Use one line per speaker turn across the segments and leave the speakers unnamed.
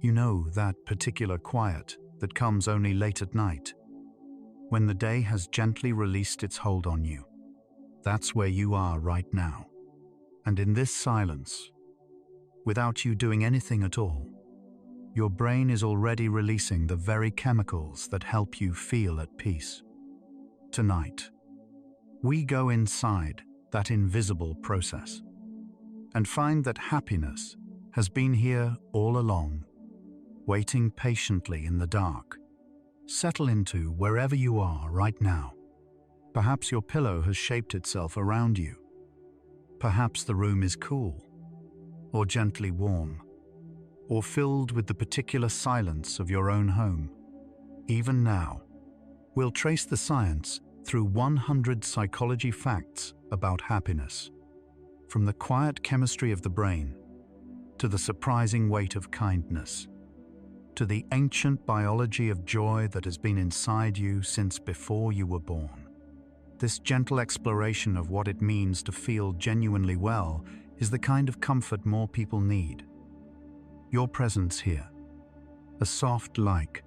You know, that particular quiet that comes only late at night, when the day has gently released its hold on you. That's where you are right now. And in this silence, without you doing anything at all, your brain is already releasing the very chemicals that help you feel at peace. Tonight, we go inside that invisible process and find that happiness has been here all along, waiting patiently in the dark. Settle into wherever you are right now. Perhaps your pillow has shaped itself around you. Perhaps the room is cool, or gently warm, or filled with the particular silence of your own home. Even now, we'll trace the science through 100 psychology facts about happiness, from the quiet chemistry of the brain, to the surprising weight of kindness, to the ancient biology of joy that has been inside you since before you were born. This gentle exploration of what it means to feel genuinely well is the kind of comfort more people need. Your presence here, a soft like,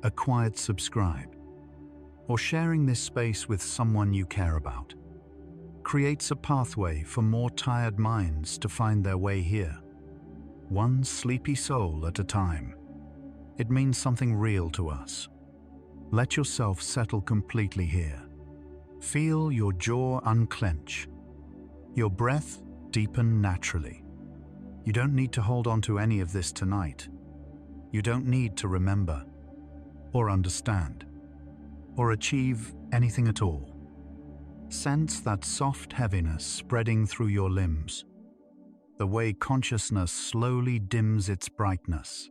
a quiet subscribe, or sharing this space with someone you care about, creates a pathway for more tired minds to find their way here, one sleepy soul at a time. It means something real to us. Let yourself settle completely here. Feel your jaw unclench, your breath deepen naturally. You don't need to hold on to any of this tonight. You don't need to remember, or understand, or achieve anything at all. Sense that soft heaviness spreading through your limbs, the way consciousness slowly dims its brightness.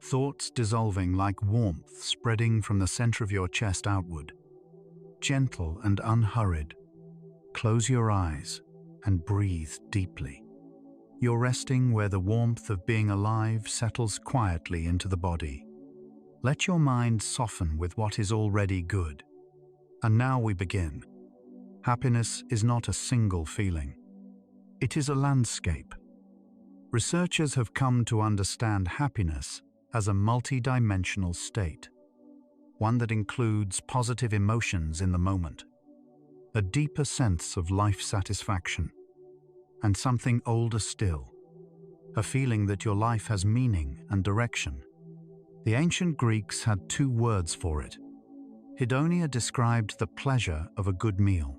Thoughts dissolving like warmth spreading from the center of your chest outward. Gentle and unhurried. Close your eyes and breathe deeply. You're resting where the warmth of being alive settles quietly into the body. Let your mind soften with what is already good. And now we begin. Happiness is not a single feeling. It is a landscape. Researchers have come to understand happiness as a multi-dimensional state, one that includes positive emotions in the moment, a deeper sense of life satisfaction, and something older still, a feeling that your life has meaning and direction. The ancient Greeks had 2 words for it. Hedonia described the pleasure of a good meal,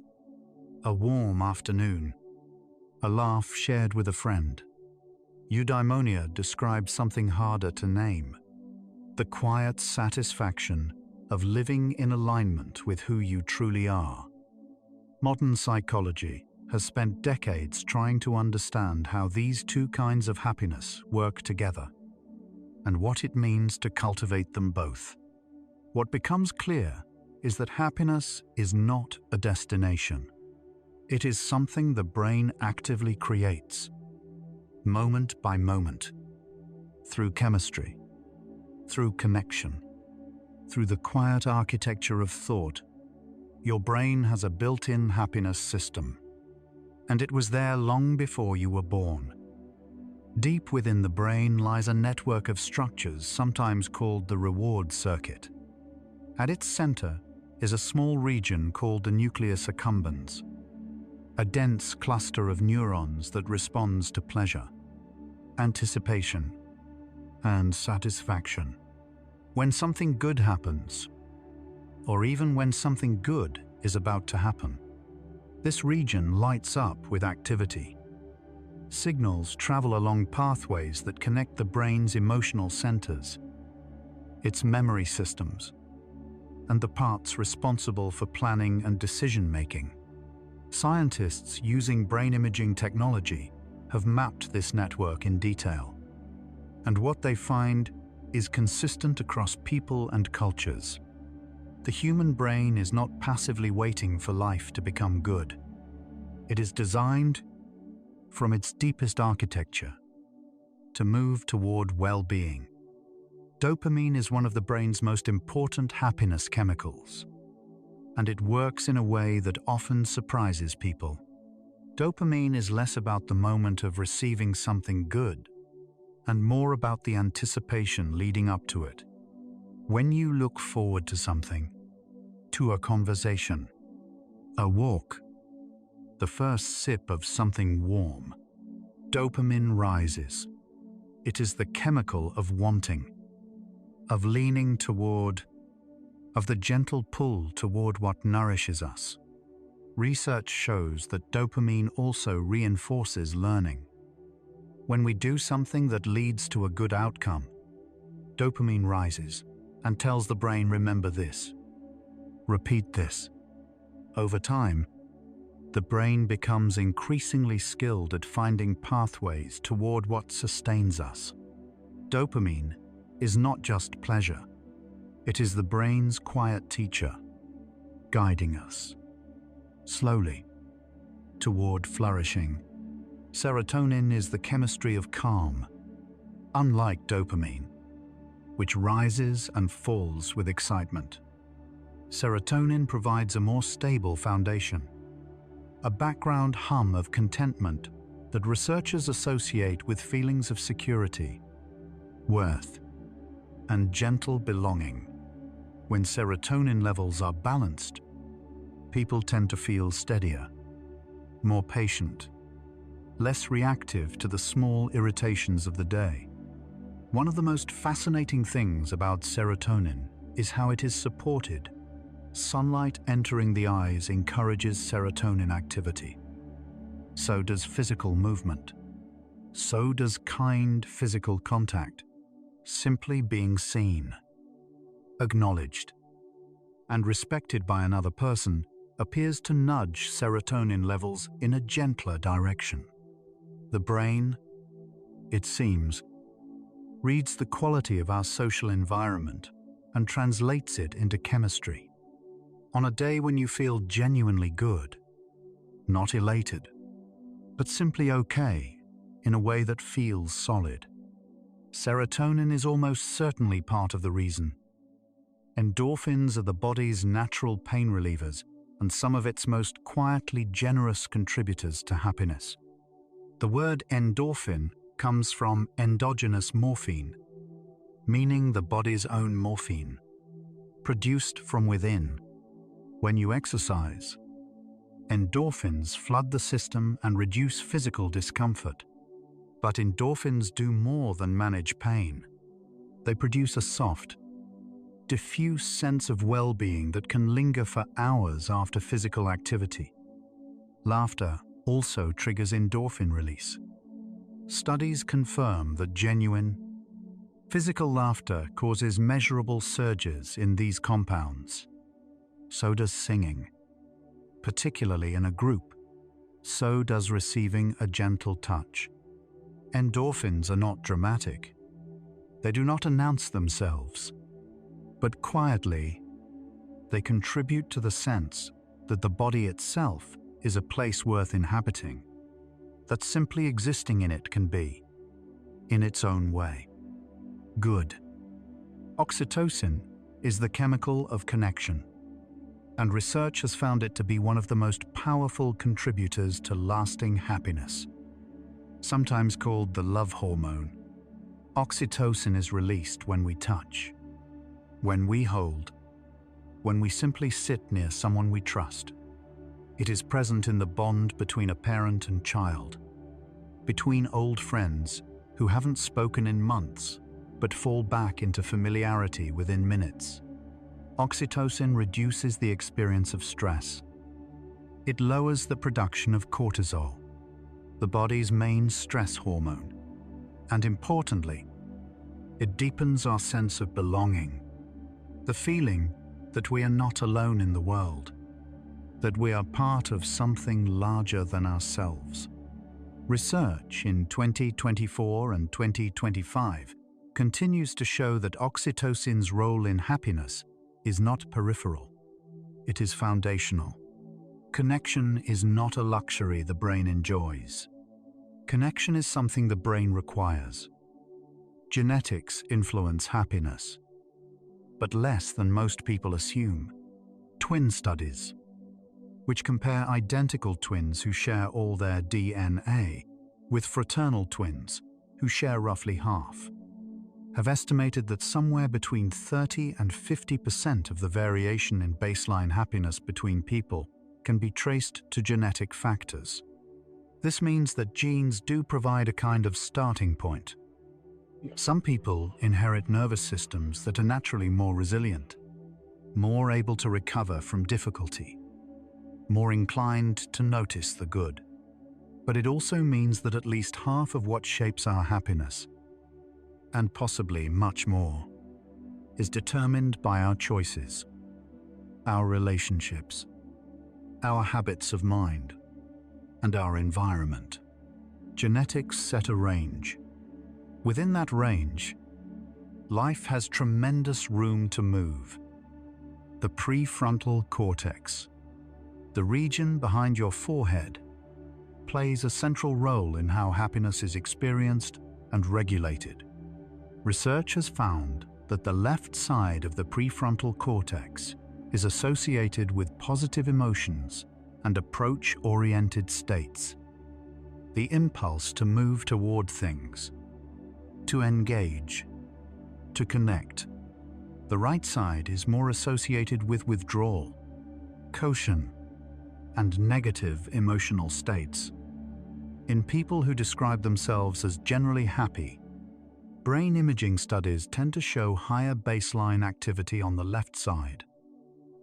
a warm afternoon, a laugh shared with a friend. Eudaimonia described something harder to name, the quiet satisfaction of living in alignment with who you truly are. Modern psychology has spent decades trying to understand how these 2 kinds of happiness work together, and what it means to cultivate them both. What becomes clear is that happiness is not a destination. It is something the brain actively creates, moment by moment, through chemistry, through connection, through the quiet architecture of thought. Your brain has a built-in happiness system, and it was there long before you were born. Deep within the brain lies a network of structures sometimes called the reward circuit. At its center is a small region called the nucleus accumbens, a dense cluster of neurons that responds to pleasure, anticipation, and satisfaction. When something good happens, or even when something good is about to happen, this region lights up with activity. Signals travel along pathways that connect the brain's emotional centers, its memory systems, and the parts responsible for planning and decision-making. Scientists using brain imaging technology have mapped this network in detail, and what they find is consistent across people and cultures. The human brain is not passively waiting for life to become good. It is designed, from its deepest architecture, to move toward well-being. Dopamine is one of the brain's most important happiness chemicals, and it works in a way that often surprises people. Dopamine is less about the moment of receiving something good and more about the anticipation leading up to it. When you look forward to something, to a conversation, a walk, the first sip of something warm, dopamine rises. It is the chemical of wanting, of leaning toward, of the gentle pull toward what nourishes us. Research shows that dopamine also reinforces learning. When we do something that leads to a good outcome, dopamine rises and tells the brain, remember this, repeat this. Over time, the brain becomes increasingly skilled at finding pathways toward what sustains us. Dopamine is not just pleasure. It is the brain's quiet teacher, guiding us, slowly, toward flourishing. Serotonin is the chemistry of calm, unlike dopamine, which rises and falls with excitement. Serotonin provides a more stable foundation, a background hum of contentment that researchers associate with feelings of security, worth, and gentle belonging. When serotonin levels are balanced, people tend to feel steadier, more patient, less reactive to the small irritations of the day. One of the most fascinating things about serotonin is how it is supported. Sunlight entering the eyes encourages serotonin activity. So does physical movement. So does kind physical contact. Simply being seen, acknowledged, and respected by another person appears to nudge serotonin levels in a gentler direction. The brain, it seems, reads the quality of our social environment and translates it into chemistry. On a day when you feel genuinely good, not elated, but simply okay in a way that feels solid, serotonin is almost certainly part of the reason. Endorphins are the body's natural pain relievers and some of its most quietly generous contributors to happiness. The word endorphin comes from endogenous morphine, meaning the body's own morphine, produced from within. When you exercise, endorphins flood the system and reduce physical discomfort. But endorphins do more than manage pain. They produce a soft, diffuse sense of well-being that can linger for hours after physical activity. Laughter also triggers endorphin release. Studies confirm that genuine, physical laughter causes measurable surges in these compounds. So does singing, particularly in a group. So does receiving a gentle touch. Endorphins are not dramatic. They do not announce themselves, but quietly, they contribute to the sense that the body itself is a place worth inhabiting, that simply existing in it can be, in its own way, good. Oxytocin is the chemical of connection, and research has found it to be one of the most powerful contributors to lasting happiness. Sometimes called the love hormone, oxytocin is released when we touch, when we hold, when we simply sit near someone we trust. It is present in the bond between a parent and child, between old friends who haven't spoken in months but fall back into familiarity within minutes. Oxytocin reduces the experience of stress. It lowers the production of cortisol, the body's main stress hormone, and importantly, it deepens our sense of belonging, the feeling that we are not alone in the world, that we are part of something larger than ourselves. Research in 2024 and 2025 continues to show that oxytocin's role in happiness is not peripheral. It is foundational. Connection is not a luxury the brain enjoys. Connection is something the brain requires. Genetics influence happiness, but less than most people assume. Twin studies, which compare identical twins who share all their DNA with fraternal twins who share roughly half, have estimated that somewhere between 30 and 50% of the variation in baseline happiness between people can be traced to genetic factors. This means that genes do provide a kind of starting point. Some people inherit nervous systems that are naturally more resilient, more able to recover from difficulty, more inclined to notice the good. But it also means that at least half of what shapes our happiness, and possibly much more, is determined by our choices, our relationships, our habits of mind, and our environment. Genetics set a range. Within that range, life has tremendous room to move. The prefrontal cortex, the region behind your forehead, plays a central role in how happiness is experienced and regulated. Research has found that the left side of the prefrontal cortex is associated with positive emotions and approach-oriented states. The impulse to move toward things, to engage, to connect. The right side is more associated with withdrawal, caution, and negative emotional states. In people who describe themselves as generally happy, brain imaging studies tend to show higher baseline activity on the left side.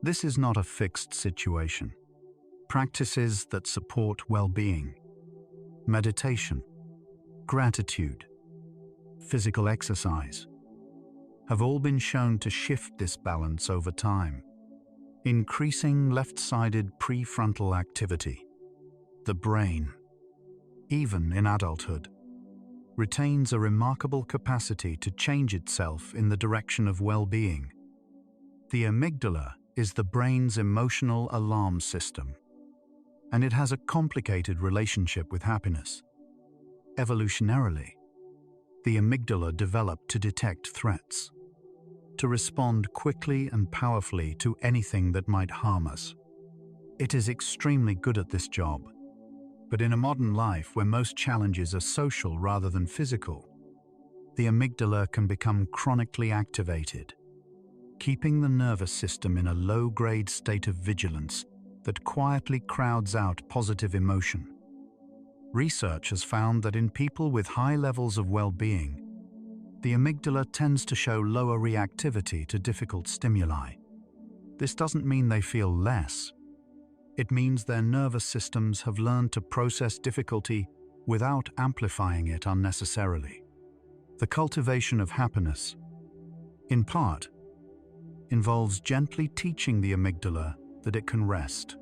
This is not a fixed situation. Practices that support well-being, meditation, gratitude, physical exercise, have all been shown to shift this balance over time. Increasing left-sided prefrontal activity, the brain, even in adulthood, retains a remarkable capacity to change itself in the direction of well-being. The amygdala is the brain's emotional alarm system, and it has a complicated relationship with happiness. Evolutionarily, the amygdala developed to detect threats, to respond quickly and powerfully to anything that might harm us. It is extremely good at this job, but in a modern life where most challenges are social rather than physical, the amygdala can become chronically activated, keeping the nervous system in a low-grade state of vigilance that quietly crowds out positive emotion. Research has found that in people with high levels of well-being, the amygdala tends to show lower reactivity to difficult stimuli. This doesn't mean they feel less. It means their nervous systems have learned to process difficulty without amplifying it unnecessarily. The cultivation of happiness, in part, involves gently teaching the amygdala that it can rest.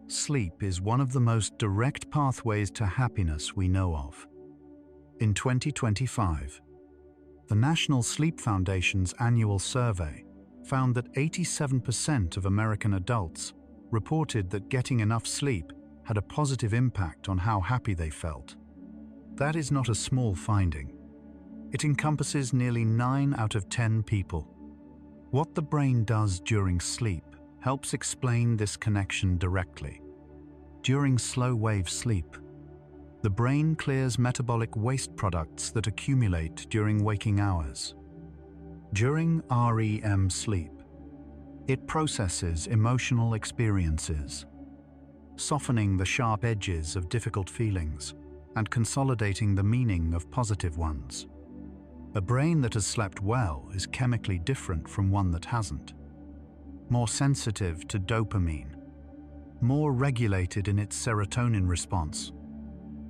Sleep is one of the most direct pathways to happiness we know of. In 2025, the National Sleep Foundation's annual survey found that 87% of American adults reported that getting enough sleep had a positive impact on how happy they felt. That is not a small finding. It encompasses nearly 9 out of 10 people. What the brain does during sleep helps explain this connection directly. During slow-wave sleep, the brain clears metabolic waste products that accumulate during waking hours. During REM sleep, it processes emotional experiences, softening the sharp edges of difficult feelings and consolidating the meaning of positive ones. A brain that has slept well is chemically different from one that hasn't. More sensitive to dopamine, more regulated in its serotonin response,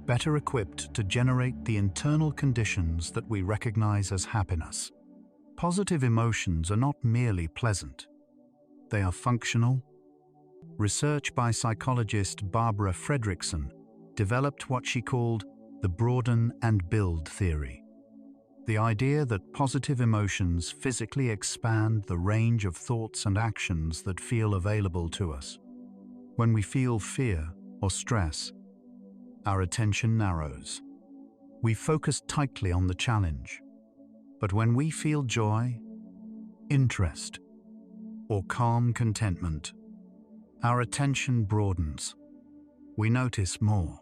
better equipped to generate the internal conditions that we recognize as happiness. Positive emotions are not merely pleasant. They are functional. Research by psychologist Barbara Fredrickson developed what she called the broaden and build theory. The idea that positive emotions physically expand the range of thoughts and actions that feel available to us. When we feel fear or stress, our attention narrows. We focus tightly on the challenge. But when we feel joy, interest, or calm contentment, our attention broadens. We notice more.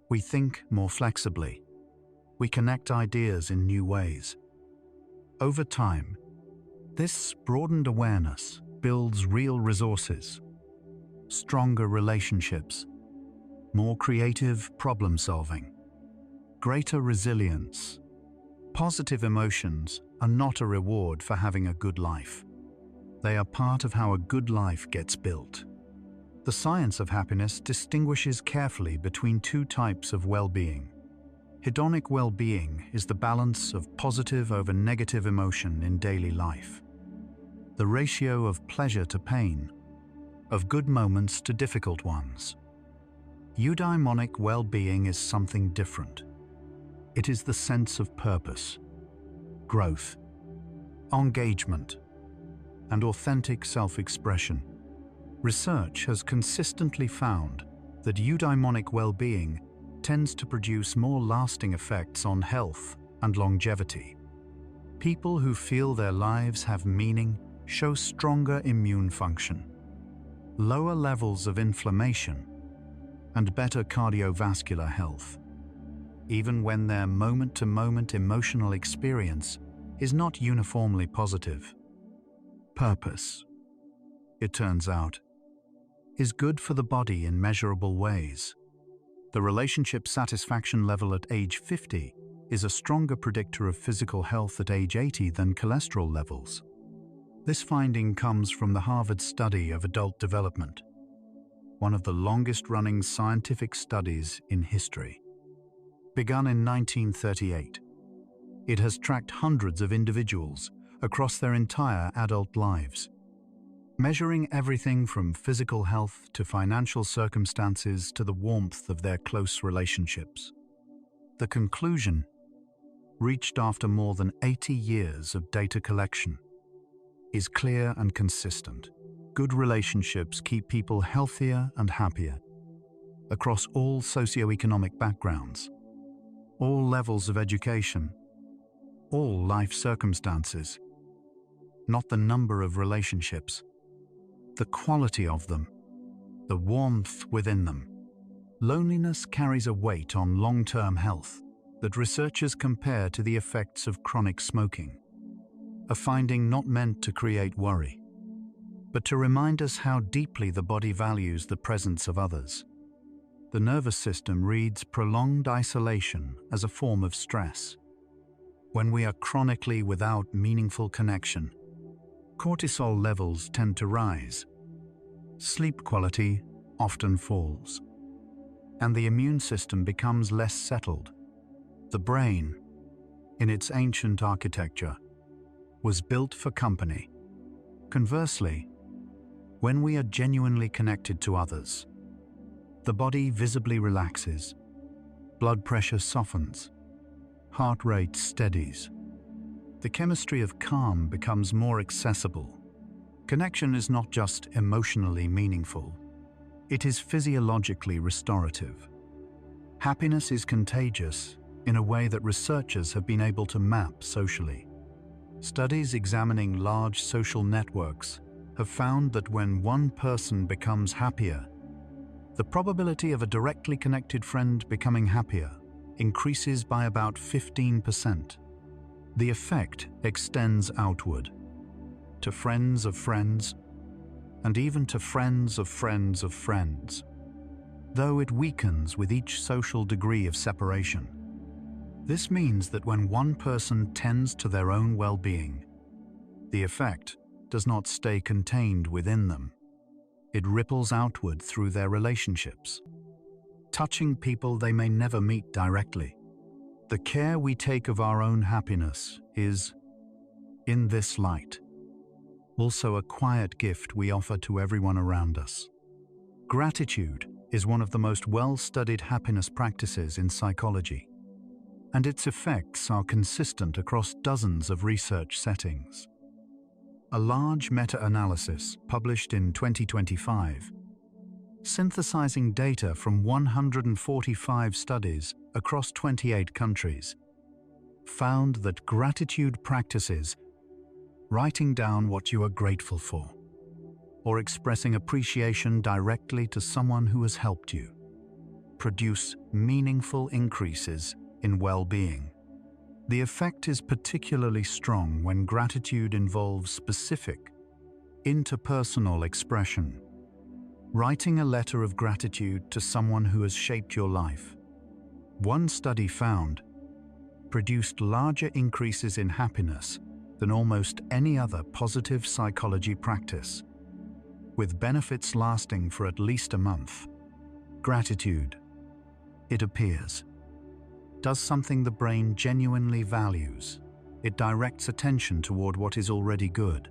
We think more flexibly. we connect ideas in new ways. Over time, this broadened awareness builds real resources, stronger relationships, more creative problem-solving, greater resilience. Positive emotions are not a reward for having a good life. They are part of how a good life gets built. The science of happiness distinguishes carefully between two types of well-being. Hedonic well-being is the balance of positive over negative emotion in daily life. The ratio of pleasure to pain, of good moments to difficult ones. Eudaimonic well-being is something different. It is the sense of purpose, growth, engagement, and authentic self-expression. Research has consistently found that eudaimonic well-being tends to produce more lasting effects on health and longevity. People who feel their lives have meaning show stronger immune function, lower levels of inflammation, and better cardiovascular health, even when their moment-to-moment emotional experience is not uniformly positive. Purpose, it turns out, is good for the body in measurable ways. The relationship satisfaction level at age 50 is a stronger predictor of physical health at age 80 than cholesterol levels. This finding comes from the Harvard study of adult development, one of the longest-running scientific studies in history. Begun in 1938, it has tracked hundreds of individuals across their entire adult lives, measuring everything from physical health to financial circumstances to the warmth of their close relationships. The conclusion, reached after more than 80 years of data collection, is clear and consistent. Good relationships keep people healthier and happier across all socioeconomic backgrounds, all levels of education, all life circumstances. Not the number of relationships, the quality of them, the warmth within them. Loneliness carries a weight on long-term health that researchers compare to the effects of chronic smoking, a finding not meant to create worry, but to remind us how deeply the body values the presence of others. The nervous system reads prolonged isolation as a form of stress. When we are chronically without meaningful connection, cortisol levels tend to rise, sleep quality often falls, and the immune system becomes less settled. The brain, in its ancient architecture, was built for company. Conversely, when we are genuinely connected to others, the body visibly relaxes, blood pressure softens, heart rate steadies. The chemistry of calm becomes more accessible. Connection is not just emotionally meaningful, it is physiologically restorative. Happiness is contagious in a way that researchers have been able to map socially. Studies examining large social networks have found that when one person becomes happier, the probability of a directly connected friend becoming happier increases by about 15%. The effect extends outward, to friends of friends, and even to friends of friends of friends, though it weakens with each social degree of separation. This means that when one person tends to their own well-being, the effect does not stay contained within them. It ripples outward through their relationships, touching people they may never meet directly. The care we take of our own happiness is, in this light, also a quiet gift we offer to everyone around us. Gratitude is one of the most well-studied happiness practices in psychology, and its effects are consistent across dozens of research settings. A large meta-analysis published in 2025, synthesizing data from 145 studies across 28 countries, found that gratitude practices, writing down what you are grateful for, or expressing appreciation directly to someone who has helped you, produce meaningful increases in well-being. The effect is particularly strong when gratitude involves specific, interpersonal expression. Writing a letter of gratitude to someone who has shaped your life. One study found produced larger increases in happiness than almost any other positive psychology practice, with benefits lasting for at least a month. Gratitude, it appears, does something the brain genuinely values. It directs attention toward what is already good.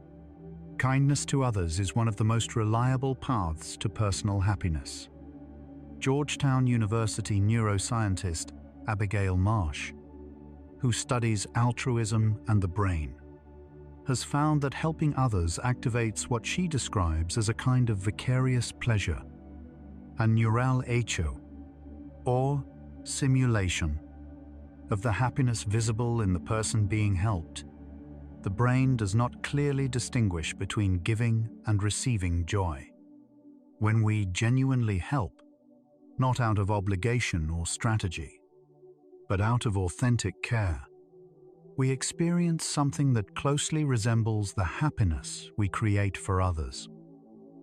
Kindness to others is one of the most reliable paths to personal happiness. Georgetown University neuroscientist Abigail Marsh, who studies altruism and the brain, has found that helping others activates what she describes as a kind of vicarious pleasure, a neural echo, or simulation, of the happiness visible in the person being helped. The brain does not clearly distinguish between giving and receiving joy. When we genuinely help, not out of obligation or strategy, but out of authentic care, we experience something that closely resembles the happiness we create for others.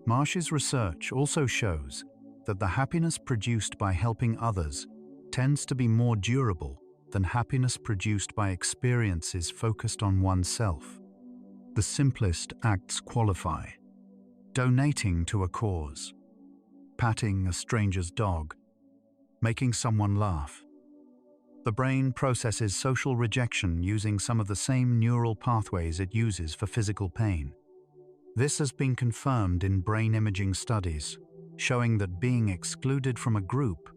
Marsh's research also shows that the happiness produced by helping others tends to be more durable than happiness produced by experiences focused on oneself. The simplest acts qualify: donating to a cause, patting a stranger's dog, making someone laugh. The brain processes social rejection using some of the same neural pathways it uses for physical pain. This has been confirmed in brain imaging studies, showing that being excluded from a group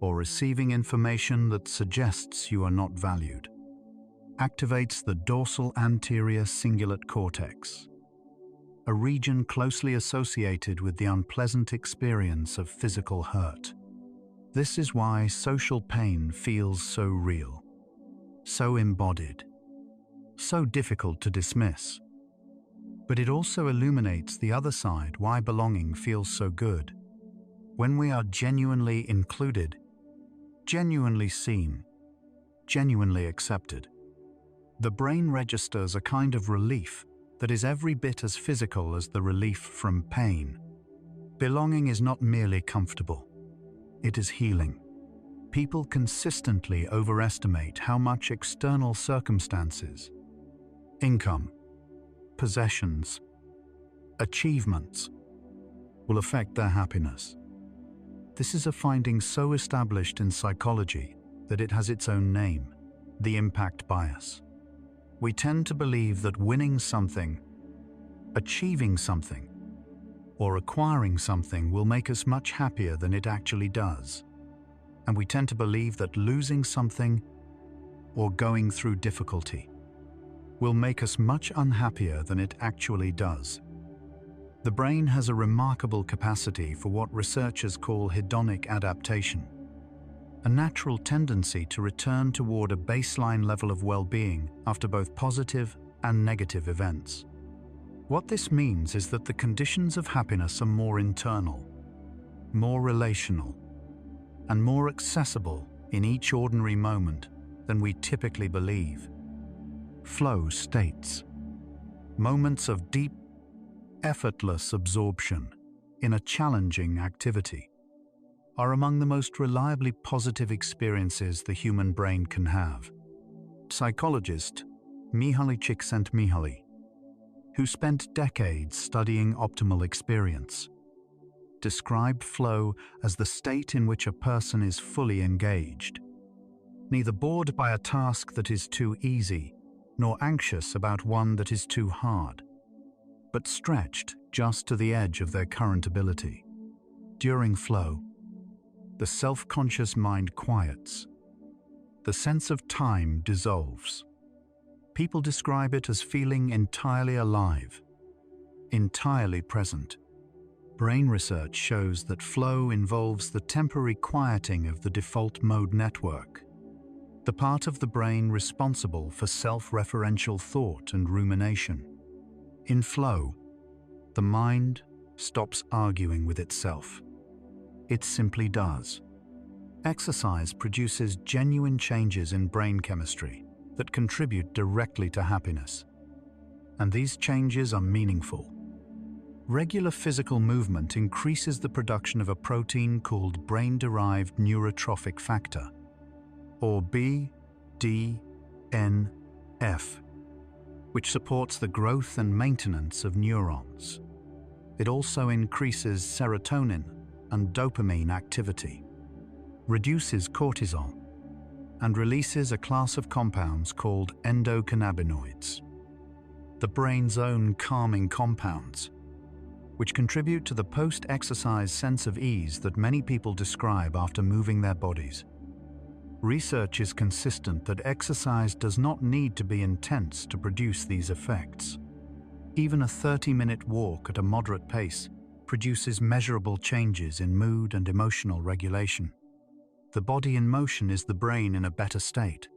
or receiving information that suggests you are not valued activates the dorsal anterior cingulate cortex, a region closely associated with the unpleasant experience of physical hurt. This is why social pain feels so real, so embodied, so difficult to dismiss. But it also illuminates the other side, why belonging feels so good. When we are genuinely included, genuinely seen, genuinely accepted, the brain registers a kind of relief that is every bit as physical as the relief from pain. Belonging is not merely comfortable. It is healing. People consistently overestimate how much external circumstances, income, possessions, achievements will affect their happiness. This is a finding so established in psychology that it has its own name, the impact bias. We tend to believe that winning something, achieving something, or acquiring something will make us much happier than it actually does. And we tend to believe that losing something or going through difficulty will make us much unhappier than it actually does. The brain has a remarkable capacity for what researchers call hedonic adaptation, a natural tendency to return toward a baseline level of well-being after both positive and negative events. What this means is that the conditions of happiness are more internal, more relational, and more accessible in each ordinary moment than we typically believe. Flow states, moments of deep, effortless absorption in a challenging activity, are among the most reliably positive experiences the human brain can have. Psychologist Mihaly Csikszentmihalyi, who spent decades studying optimal experience, described flow as the state in which a person is fully engaged, neither bored by a task that is too easy, nor anxious about one that is too hard, but stretched just to the edge of their current ability. During flow, the self-conscious mind quiets. The sense of time dissolves. People describe it as feeling entirely alive, entirely present. Brain research shows that flow involves the temporary quieting of the default mode network, the part of the brain responsible for self-referential thought and rumination. In flow, the mind stops arguing with itself. It simply does. Exercise produces genuine changes in brain chemistry that contribute directly to happiness. And these changes are meaningful. Regular physical movement increases the production of a protein called brain-derived neurotrophic factor, or BDNF, which supports the growth and maintenance of neurons. It also increases serotonin and dopamine activity, reduces cortisol, and releases a class of compounds called endocannabinoids, the brain's own calming compounds, which contribute to the post-exercise sense of ease that many people describe after moving their bodies. Research is consistent that exercise does not need to be intense to produce these effects. Even a 30-minute walk at a moderate pace produces measurable changes in mood and emotional regulation. The body in motion is the brain in a better state.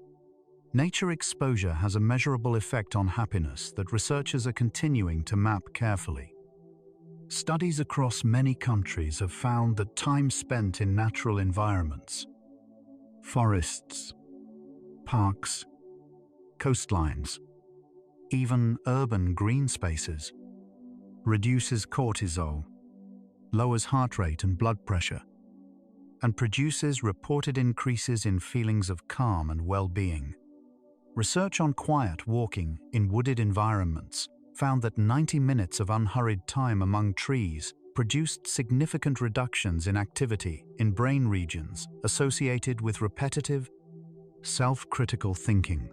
Nature exposure has a measurable effect on happiness that researchers are continuing to map carefully. Studies across many countries have found that time spent in natural environments, forests, parks, coastlines, even urban green spaces, reduces cortisol, lowers heart rate and blood pressure, and produces reported increases in feelings of calm and well-being. Research on quiet walking in wooded environments found that 90 minutes of unhurried time among trees produced significant reductions in activity in brain regions associated with repetitive, self-critical thinking.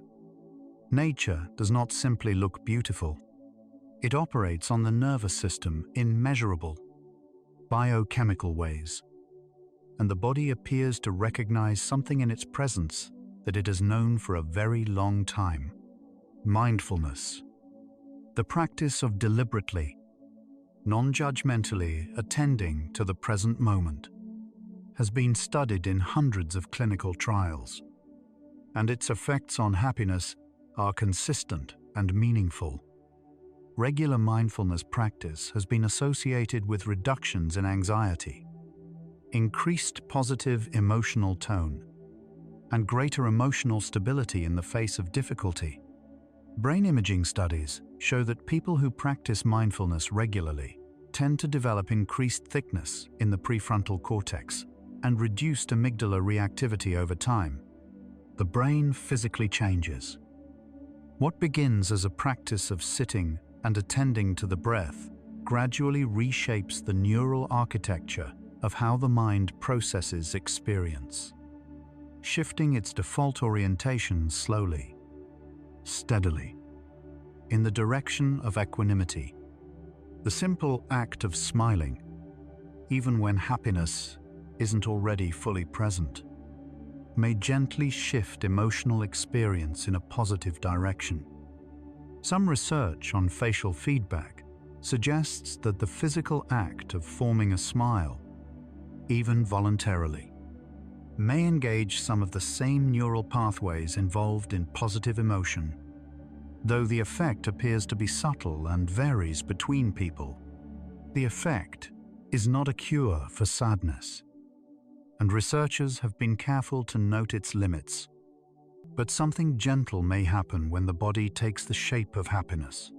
Nature does not simply look beautiful. It operates on the nervous system in measurable, biochemical ways, and the body appears to recognize something in its presence that it has known for a very long time: mindfulness. The practice of deliberately, non-judgmentally attending to the present moment has been studied in hundreds of clinical trials, and its effects on happiness are consistent and meaningful. Regular mindfulness practice has been associated with reductions in anxiety, increased positive emotional tone, and greater emotional stability in the face of difficulty. Brain imaging studies show that people who practice mindfulness regularly tend to develop increased thickness in the prefrontal cortex and reduced amygdala reactivity over time. The brain physically changes. What begins as a practice of sitting and attending to the breath gradually reshapes the neural architecture of how the mind processes experience, shifting its default orientation slowly, steadily, in the direction of equanimity. The simple act of smiling, even when happiness isn't already fully present, may gently shift emotional experience in a positive direction. Some research on facial feedback suggests that the physical act of forming a smile, even voluntarily, may engage some of the same neural pathways involved in positive emotion. Though the effect appears to be subtle and varies between people, the effect is not a cure for sadness, and researchers have been careful to note its limits. But something gentle may happen when the body takes the shape of happiness.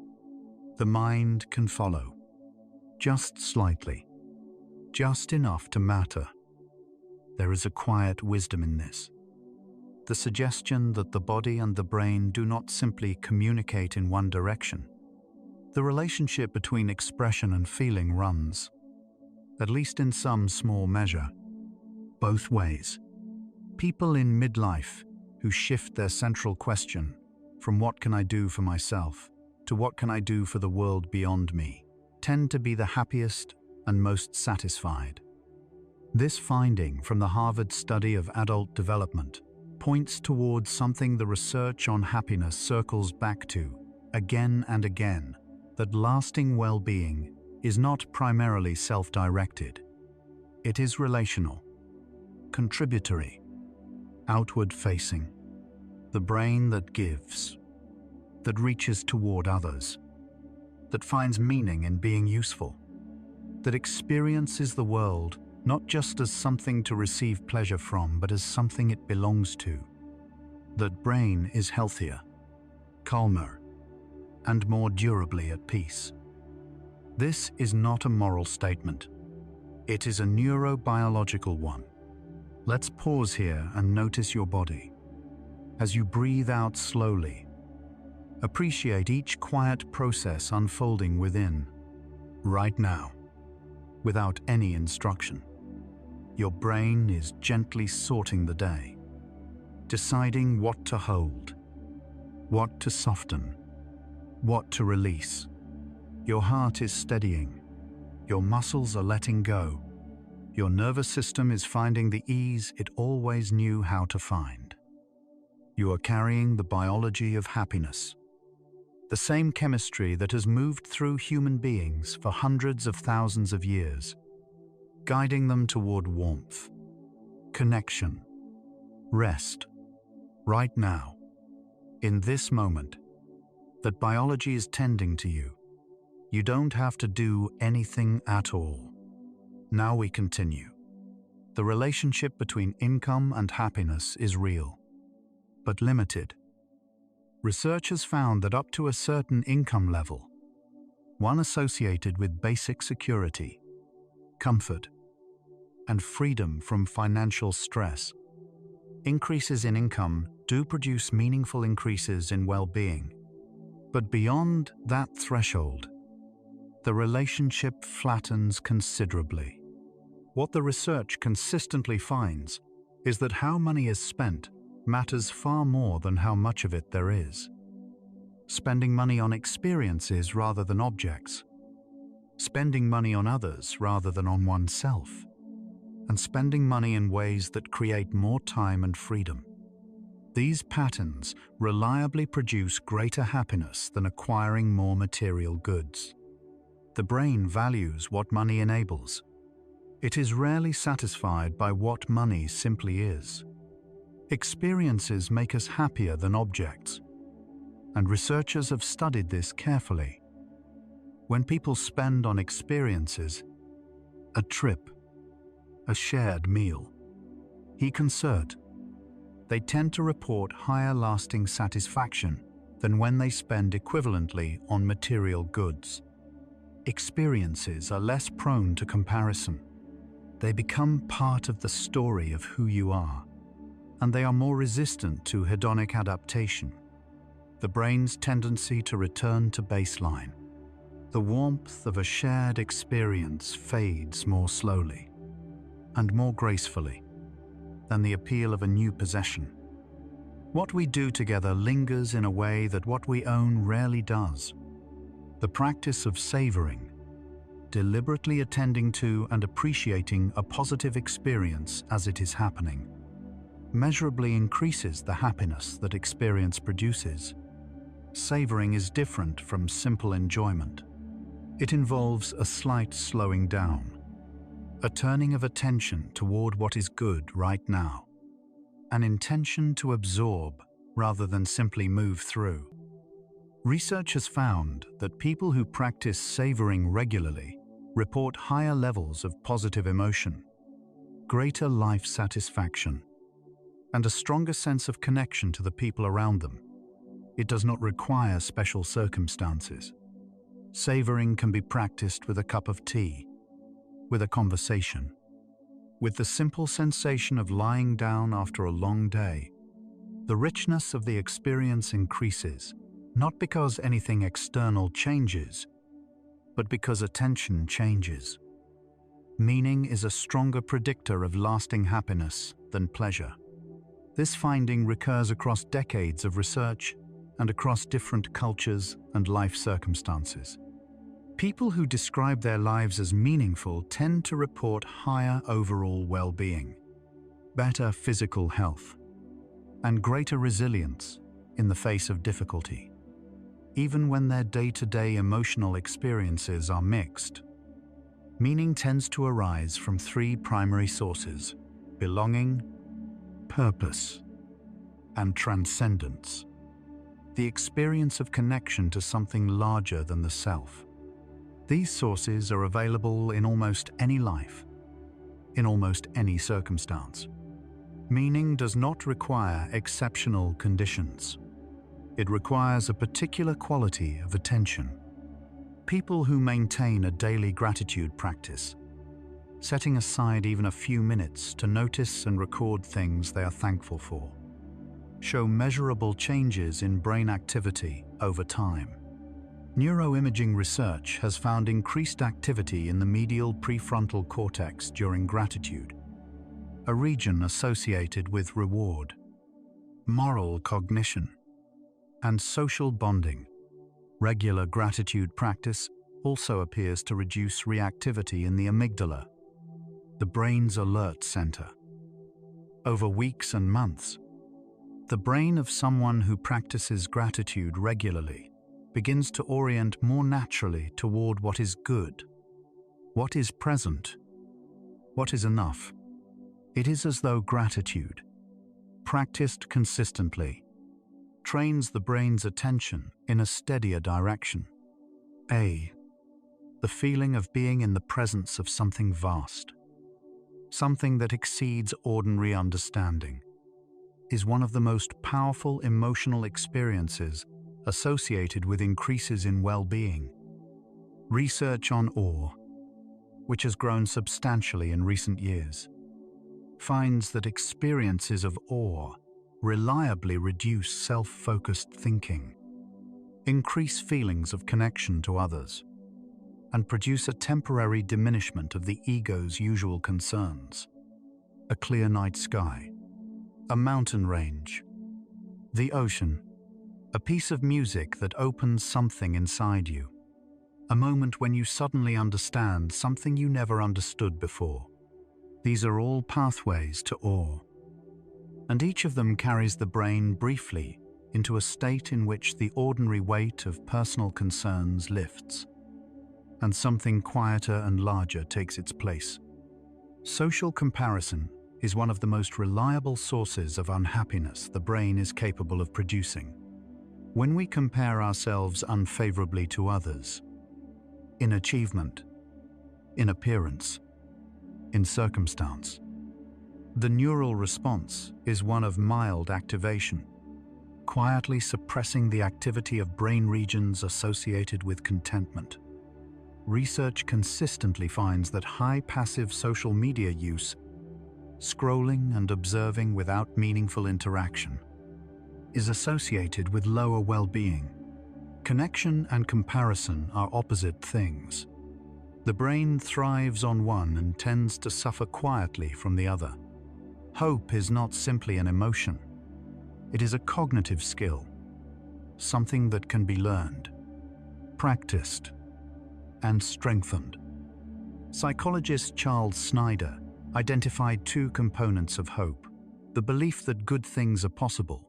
The mind can follow, just slightly, just enough to matter. There is a quiet wisdom in this. The suggestion that the body and the brain do not simply communicate in one direction. The relationship between expression and feeling runs, at least in some small measure, both ways. People in midlife who shift their central question from what can I do for myself to what can I do for the world beyond me tend to be the happiest and most satisfied. This finding from the Harvard study of adult development points towards something the research on happiness circles back to again and again, that lasting well-being is not primarily self-directed. It is relational, contributory, outward-facing. The brain that gives, that reaches toward others, that finds meaning in being useful, that experiences the world not just as something to receive pleasure from, but as something it belongs to. The brain is healthier, calmer, and more durably at peace. This is not a moral statement. It is a neurobiological one. Let's pause here and notice your body. As you breathe out slowly, appreciate each quiet process unfolding within, right now, without any instruction. Your brain is gently sorting the day, deciding what to hold, what to soften, what to release. Your heart is steadying, your muscles are letting go, your nervous system is finding the ease it always knew how to find. You are carrying the biology of happiness, the same chemistry that has moved through human beings for hundreds of thousands of years, guiding them toward warmth, connection, rest, right now, in this moment. That biology is tending to you. You don't have to do anything at all. Now we continue. The relationship between income and happiness is real, but limited. Research has found that up to a certain income level, one associated with basic security, comfort, and freedom from financial stress, increases in income do produce meaningful increases in well-being. But beyond that threshold, the relationship flattens considerably. What the research consistently finds is that how money is spent matters far more than how much of it there is. Spending money on experiences rather than objects, spending money on others rather than on oneself, and spending money in ways that create more time and freedom. These patterns reliably produce greater happiness than acquiring more material goods. The brain values what money enables. It is rarely satisfied by what money simply is. Experiences make us happier than objects, and researchers have studied this carefully. When people spend on experiences, a trip, a shared meal, a concert, they tend to report higher lasting satisfaction than when they spend equivalently on material goods. Experiences are less prone to comparison. They become part of the story of who you are, and they are more resistant to hedonic adaptation, the brain's tendency to return to baseline. The warmth of a shared experience fades more slowly and more gracefully than the appeal of a new possession. What we do together lingers in a way that what we own rarely does. The practice of savoring, deliberately attending to and appreciating a positive experience as it is happening, measurably increases the happiness that experience produces. Savoring is different from simple enjoyment. It involves a slight slowing down, a turning of attention toward what is good right now, an intention to absorb rather than simply move through. Research has found that people who practice savoring regularly report higher levels of positive emotion, greater life satisfaction, and a stronger sense of connection to the people around them. It does not require special circumstances. Savoring can be practiced with a cup of tea, with a conversation, with the simple sensation of lying down after a long day. The richness of the experience increases, not because anything external changes, but because attention changes. Meaning is a stronger predictor of lasting happiness than pleasure. This finding recurs across decades of research and across different cultures and life circumstances. People who describe their lives as meaningful tend to report higher overall well-being, better physical health, and greater resilience in the face of difficulty, even when their day-to-day emotional experiences are mixed. Meaning tends to arise from three primary sources: belonging, purpose, and transcendence. The experience of connection to something larger than the self. These sources are available in almost any life. in almost any circumstance. Meaning does not require exceptional conditions. It requires a particular quality of attention. People who maintain a daily gratitude practice, setting aside even a few minutes to notice and record things they are thankful for, show measurable changes in brain activity over time. Neuroimaging research has found increased activity in the medial prefrontal cortex during gratitude, a region associated with reward, moral cognition, and social bonding. Regular gratitude practice also appears to reduce reactivity in the amygdala, the brain's alert center. Over weeks and months, the brain of someone who practices gratitude regularly begins to orient more naturally toward what is good, what is present, what is enough. It is as though gratitude, practiced consistently, trains the brain's attention in a steadier direction. The feeling of being in the presence of something vast, something that exceeds ordinary understanding, is one of the most powerful emotional experiences associated with increases in well-being. Research on awe, which has grown substantially in recent years, finds that experiences of awe reliably reduce self-focused thinking, increase feelings of connection to others, and produce a temporary diminishment of the ego's usual concerns. A clear night sky, a mountain range, the ocean, a piece of music that opens something inside you, a moment when you suddenly understand something you never understood before. These are all pathways to awe, and each of them carries the brain briefly into a state in which the ordinary weight of personal concerns lifts, and something quieter and larger takes its place. Social comparison is one of the most reliable sources of unhappiness the brain is capable of producing. When we compare ourselves unfavorably to others, in achievement, in appearance, in circumstance, the neural response is one of mild activation, quietly suppressing the activity of brain regions associated with contentment. Research consistently finds that high passive social media use, scrolling and observing without meaningful interaction, is associated with lower well-being. Connection and comparison are opposite things. The brain thrives on one and tends to suffer quietly from the other. Hope is not simply an emotion. It is a cognitive skill, something that can be learned, practiced, and strengthened. Psychologist Charles Snyder identified two components of hope: the belief that good things are possible,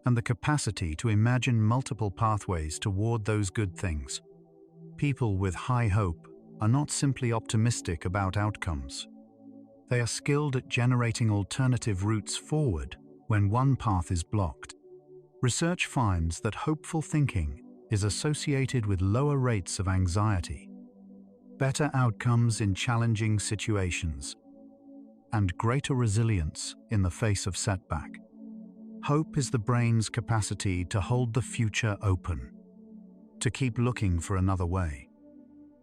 and the capacity to imagine multiple pathways toward those good things. People with high hope are not simply optimistic about outcomes. They are skilled at generating alternative routes forward when one path is blocked. Research finds that hopeful thinking is associated with lower rates of anxiety, better outcomes in challenging situations, and greater resilience in the face of setback. Hope is the brain's capacity to hold the future open, to keep looking for another way.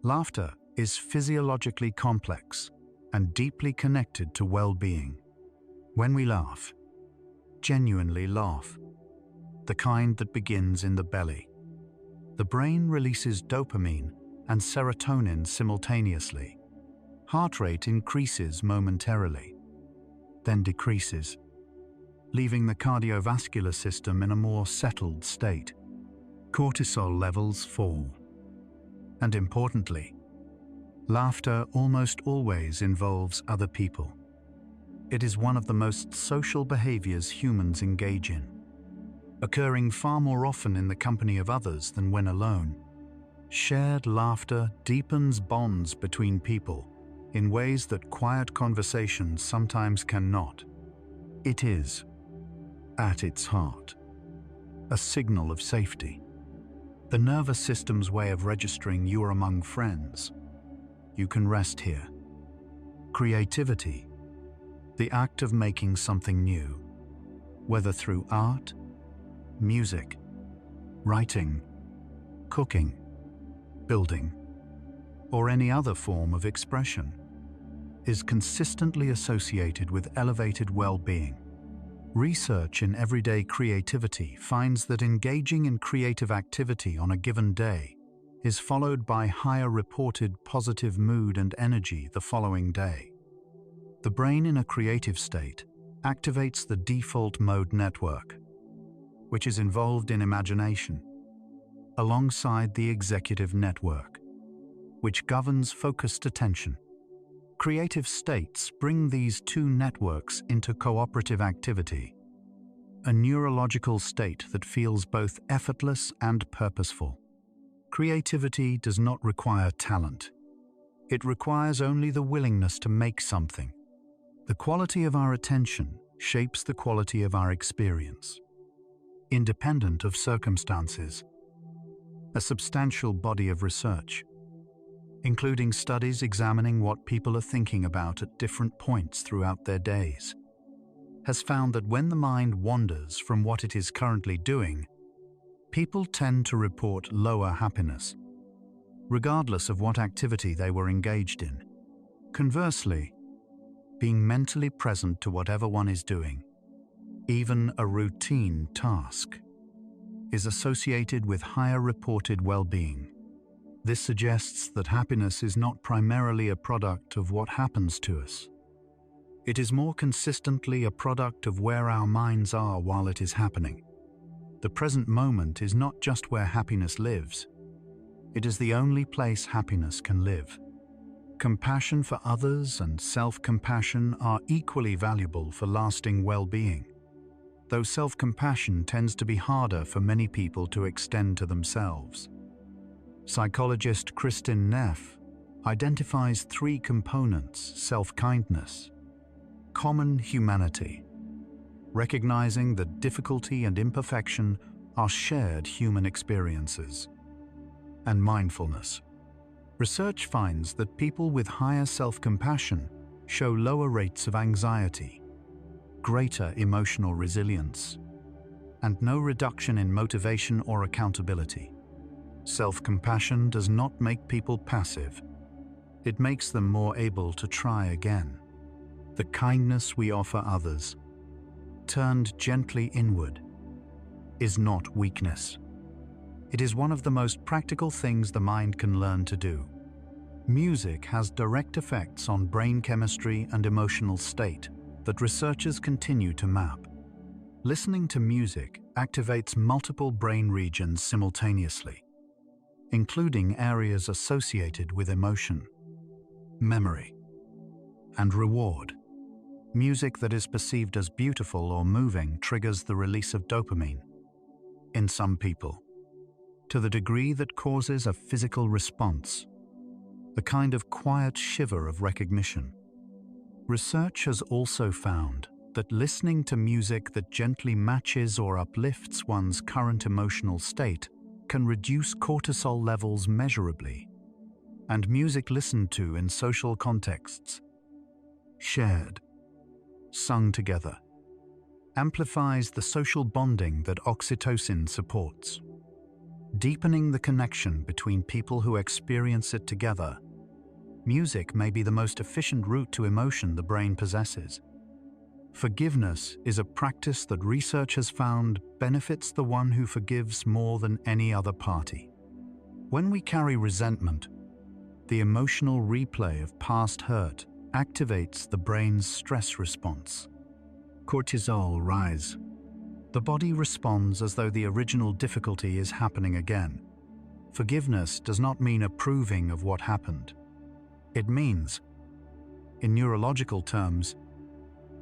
Laughter is physiologically complex and deeply connected to well-being. When we laugh, genuinely laugh, the kind that begins in the belly, the brain releases dopamine and serotonin simultaneously. Heart rate increases momentarily, then decreases, leaving the cardiovascular system in a more settled state. Cortisol levels fall. And importantly, laughter almost always involves other people. It is one of the most social behaviors humans engage in, occurring far more often in the company of others than when alone. Shared laughter deepens bonds between people in ways that quiet conversations sometimes cannot. It is, at its heart, a signal of safety. The nervous system's way of registering you are among friends. You can rest here. Creativity, the act of making something new, whether through art, music, writing, cooking, building, or any other form of expression, is consistently associated with elevated well-being. Research in everyday creativity finds that engaging in creative activity on a given day is followed by higher reported positive mood and energy the following day. The brain in a creative state activates the default mode network, which is involved in imagination, alongside the executive network, which governs focused attention. Creative states bring these two networks into cooperative activity, a neurological state that feels both effortless and purposeful. Creativity does not require talent. It requires only the willingness to make something. The quality of our attention shapes the quality of our experience, independent of circumstances. A substantial body of research, including studies examining what people are thinking about at different points throughout their days, has found that when the mind wanders from what it is currently doing, people tend to report lower happiness, regardless of what activity they were engaged in. Conversely, being mentally present to whatever one is doing, even a routine task, is associated with higher reported well-being. This suggests that happiness is not primarily a product of what happens to us. It is more consistently a product of where our minds are while it is happening. The present moment is not just where happiness lives. It is the only place happiness can live. Compassion for others and self-compassion are equally valuable for lasting well-being, though self-compassion tends to be harder for many people to extend to themselves. Psychologist Kristin Neff identifies three components: self-kindness, common humanity, recognizing that difficulty and imperfection are shared human experiences, and mindfulness. Research finds that people with higher self-compassion show lower rates of anxiety, greater emotional resilience, and no reduction in motivation or accountability. Self-compassion does not make people passive. It makes them more able to try again. The kindness we offer others, turned gently inward, is not weakness. It is one of the most practical things the mind can learn to do. Music has direct effects on brain chemistry and emotional state that researchers continue to map. Listening to music activates multiple brain regions simultaneously, including areas associated with emotion, memory, and reward. Music that is perceived as beautiful or moving triggers the release of dopamine in some people, to the degree that causes a physical response, the kind of quiet shiver of recognition. Research has also found that listening to music that gently matches or uplifts one's current emotional state can reduce cortisol levels measurably, and music listened to in social contexts, shared, sung together, amplifies the social bonding that oxytocin supports, deepening the connection between people who experience it together. Music may be the most efficient route to emotion the brain possesses. Forgiveness is a practice that research has found benefits the one who forgives more than any other party. When we carry resentment, the emotional replay of past hurt activates the brain's stress response. Cortisol rise. The body responds as though the original difficulty is happening again. Forgiveness does not mean approving of what happened. It means, in neurological terms,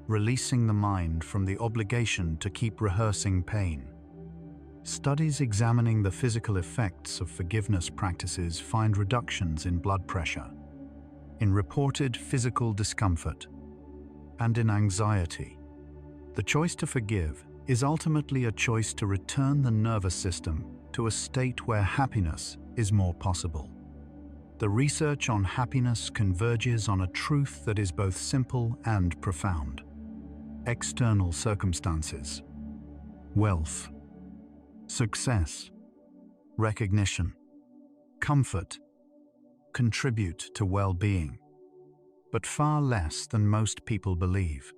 releasing the mind from the obligation to keep rehearsing pain. Studies examining the physical effects of forgiveness practices find reductions in blood pressure, in reported physical discomfort, and in anxiety. The choice to forgive is ultimately a choice to return the nervous system to a state where happiness is more possible. The research on happiness converges on a truth that is both simple and profound. External circumstances, wealth, success, recognition, comfort contribute to well-being, but far less than most people believe.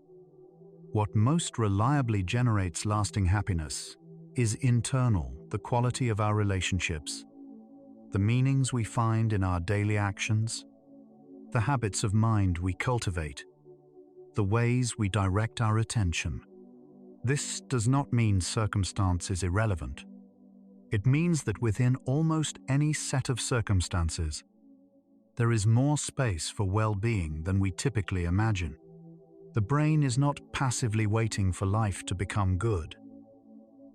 What most reliably generates lasting happiness is internal, the quality of our relationships, the meanings we find in our daily actions, the habits of mind we cultivate, the ways we direct our attention. This does not mean circumstance is irrelevant. It means that within almost any set of circumstances, there is more space for well-being than we typically imagine. The brain is not passively waiting for life to become good.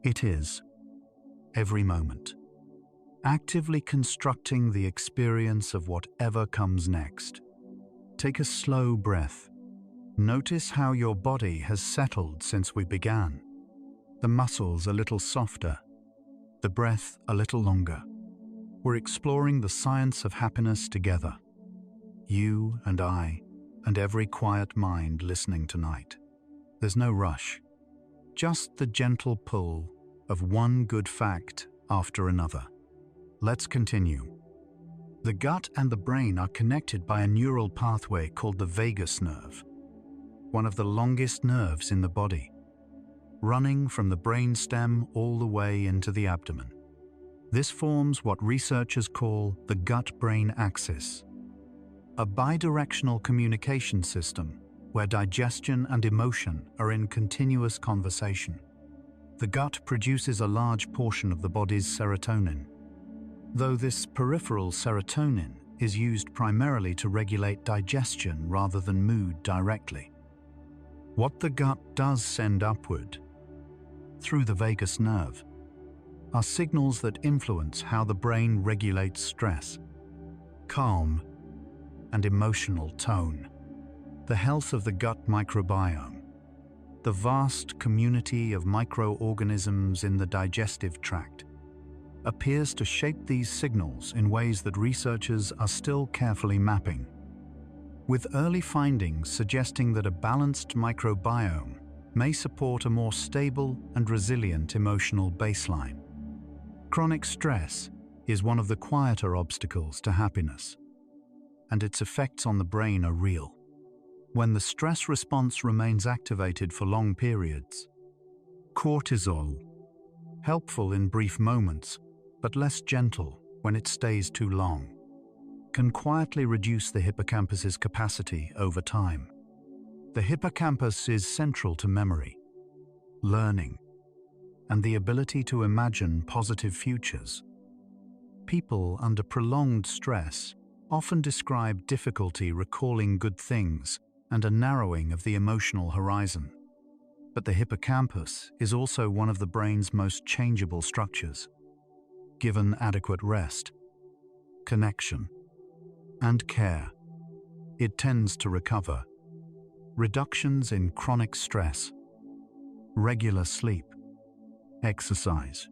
It is, every moment, actively constructing the experience of whatever comes next. Take a slow breath. Notice how your body has settled since we began. The muscles a little softer, the breath a little longer. We're exploring the science of happiness together. You and I, and every quiet mind listening tonight. There's no rush, just the gentle pull of one good fact after another. Let's continue. The gut and the brain are connected by a neural pathway called the vagus nerve, one of the longest nerves in the body, running from the brainstem all the way into the abdomen. This forms what researchers call the gut-brain axis, a bidirectional communication system where digestion and emotion are in continuous conversation. The gut produces a large portion of the body's serotonin, though this peripheral serotonin is used primarily to regulate digestion rather than mood directly. What the gut does send upward, through the vagus nerve, are signals that influence how the brain regulates stress, calm, and emotional tone. The health of the gut microbiome, the vast community of microorganisms in the digestive tract, appears to shape these signals in ways that researchers are still carefully mapping, with early findings suggesting that a balanced microbiome may support a more stable and resilient emotional baseline. Chronic stress is one of the quieter obstacles to happiness, and its effects on the brain are real. When the stress response remains activated for long periods, cortisol, helpful in brief moments, but less gentle when it stays too long, can quietly reduce the hippocampus's capacity over time. The hippocampus is central to memory, learning, and the ability to imagine positive futures. People under prolonged stress often describe difficulty recalling good things and a narrowing of the emotional horizon. But the hippocampus is also one of the brain's most changeable structures. Given adequate rest, connection, and care, it tends to recover. Reductions in chronic stress, regular sleep, exercise,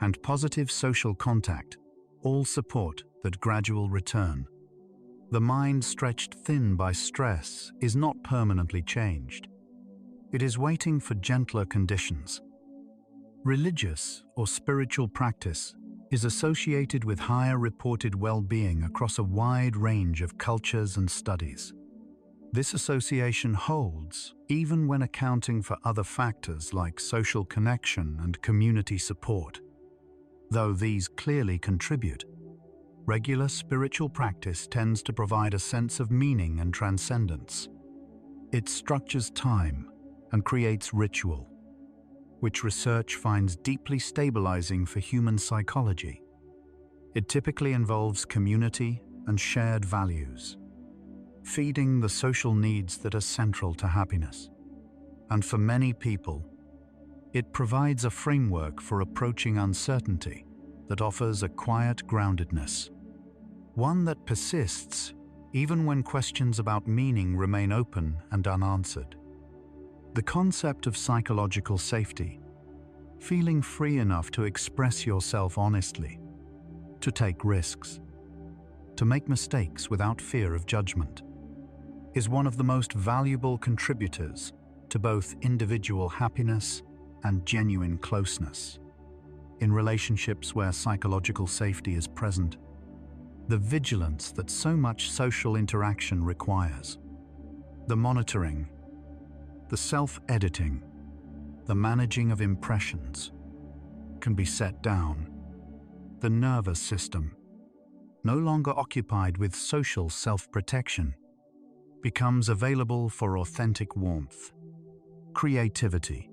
and positive social contact all support that gradual return. The mind stretched thin by stress is not permanently changed. It is waiting for gentler conditions. Religious or spiritual practice is associated with higher reported well-being across a wide range of cultures and studies. This association holds even when accounting for other factors like social connection and community support. Though these clearly contribute, regular spiritual practice tends to provide a sense of meaning and transcendence. It structures time and creates ritual, which research finds deeply stabilizing for human psychology. It typically involves community and shared values, feeding the social needs that are central to happiness. And for many people, it provides a framework for approaching uncertainty that offers a quiet groundedness, one that persists even when questions about meaning remain open and unanswered. The concept of psychological safety, feeling free enough to express yourself honestly, to take risks, to make mistakes without fear of judgment, is one of the most valuable contributors to both individual happiness and genuine closeness. In relationships where psychological safety is present, the vigilance that so much social interaction requires, the monitoring, the self-editing, the managing of impressions, can be set down. The nervous system, no longer occupied with social self-protection, becomes available for authentic warmth, creativity,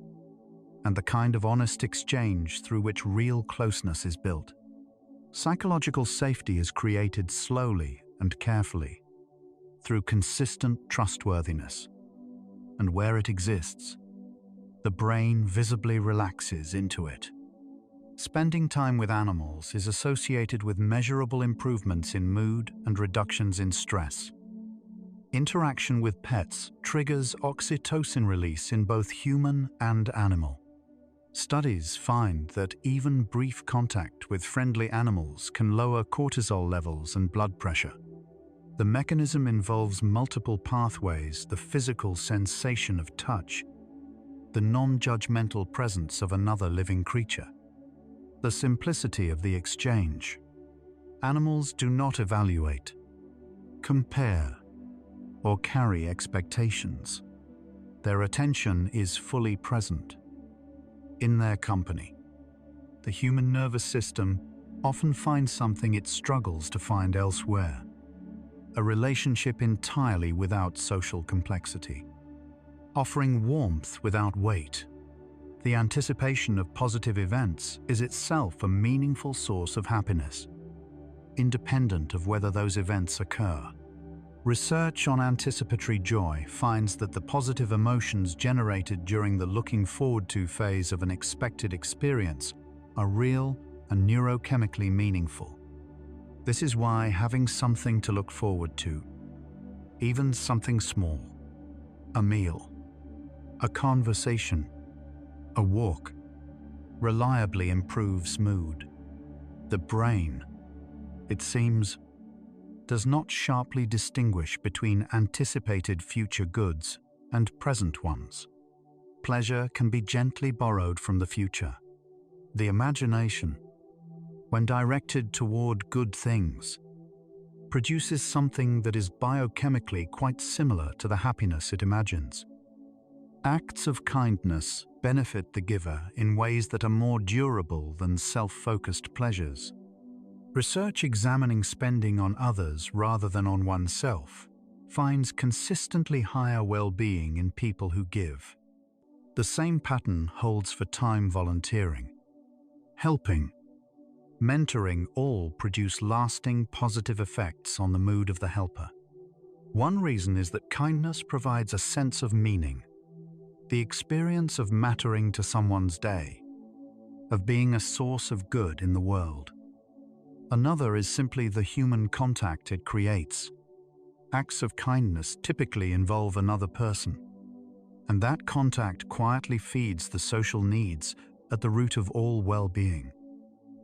and the kind of honest exchange through which real closeness is built. Psychological safety is created slowly and carefully, through consistent trustworthiness, and where it exists, the brain visibly relaxes into it. Spending time with animals is associated with measurable improvements in mood and reductions in stress. Interaction with pets triggers oxytocin release in both human and animal. Studies find that even brief contact with friendly animals can lower cortisol levels and blood pressure. The mechanism involves multiple pathways: the physical sensation of touch, the non-judgmental presence of another living creature, the simplicity of the exchange. Animals do not evaluate, compare, or carry expectations. Their attention is fully present. In their company, the human nervous system often finds something it struggles to find elsewhere: a relationship entirely without social complexity, offering warmth without weight. The anticipation of positive events is itself a meaningful source of happiness, independent of whether those events occur. Research on anticipatory joy finds that the positive emotions generated during the looking forward to phase of an expected experience are real and neurochemically meaningful. This is why having something to look forward to, even something small, a meal, a conversation, a walk, reliably improves mood. The brain, it seems, does not sharply distinguish between anticipated future goods and present ones. Pleasure can be gently borrowed from the future. The imagination, when directed toward good things, produces something that is biochemically quite similar to the happiness it imagines. Acts of kindness benefit the giver in ways that are more durable than self-focused pleasures. Research examining spending on others rather than on oneself finds consistently higher well-being in people who give. The same pattern holds for time volunteering. Helping, mentoring all produce lasting positive effects on the mood of the helper. One reason is that kindness provides a sense of meaning, the experience of mattering to someone's day, of being a source of good in the world. Another is simply the human contact it creates. Acts of kindness typically involve another person, and that contact quietly feeds the social needs at the root of all well-being.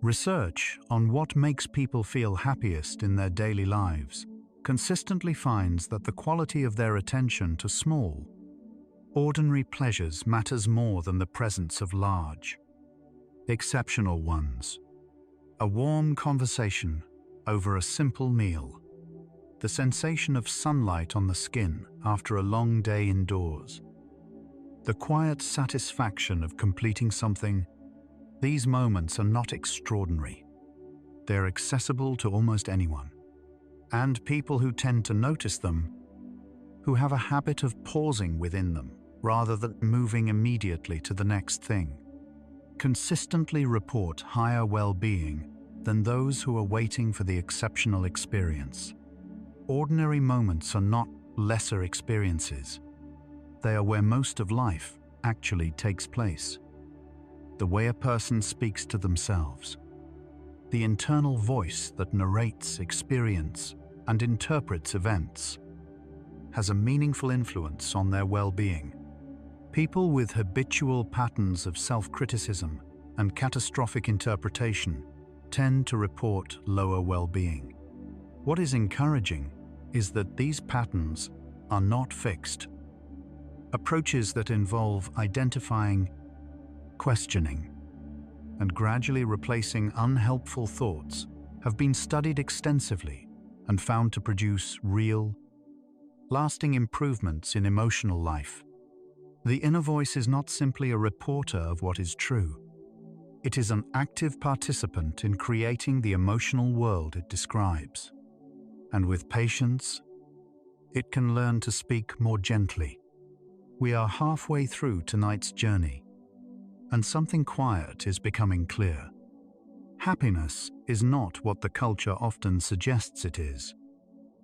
Research on what makes people feel happiest in their daily lives consistently finds that the quality of their attention to small, ordinary pleasures matters more than the presence of large, exceptional ones. A warm conversation over a simple meal, the sensation of sunlight on the skin after a long day indoors, the quiet satisfaction of completing something. These moments are not extraordinary. They're accessible to almost anyone, and people who tend to notice them, who have a habit of pausing within them rather than moving immediately to the next thing, consistently report higher well-being than those who are waiting for the exceptional experience. Ordinary moments are not lesser experiences. They are where most of life actually takes place. The way a person speaks to themselves, the internal voice that narrates experience and interprets events, has a meaningful influence on their well-being. People with habitual patterns of self-criticism and catastrophic interpretation tend to report lower well-being. What is encouraging is that these patterns are not fixed. Approaches that involve identifying, questioning, and gradually replacing unhelpful thoughts have been studied extensively and found to produce real, lasting improvements in emotional life. The inner voice is not simply a reporter of what is true. It is an active participant in creating the emotional world it describes. And with patience, it can learn to speak more gently. We are halfway through tonight's journey, and something quiet is becoming clear. Happiness is not what the culture often suggests it is.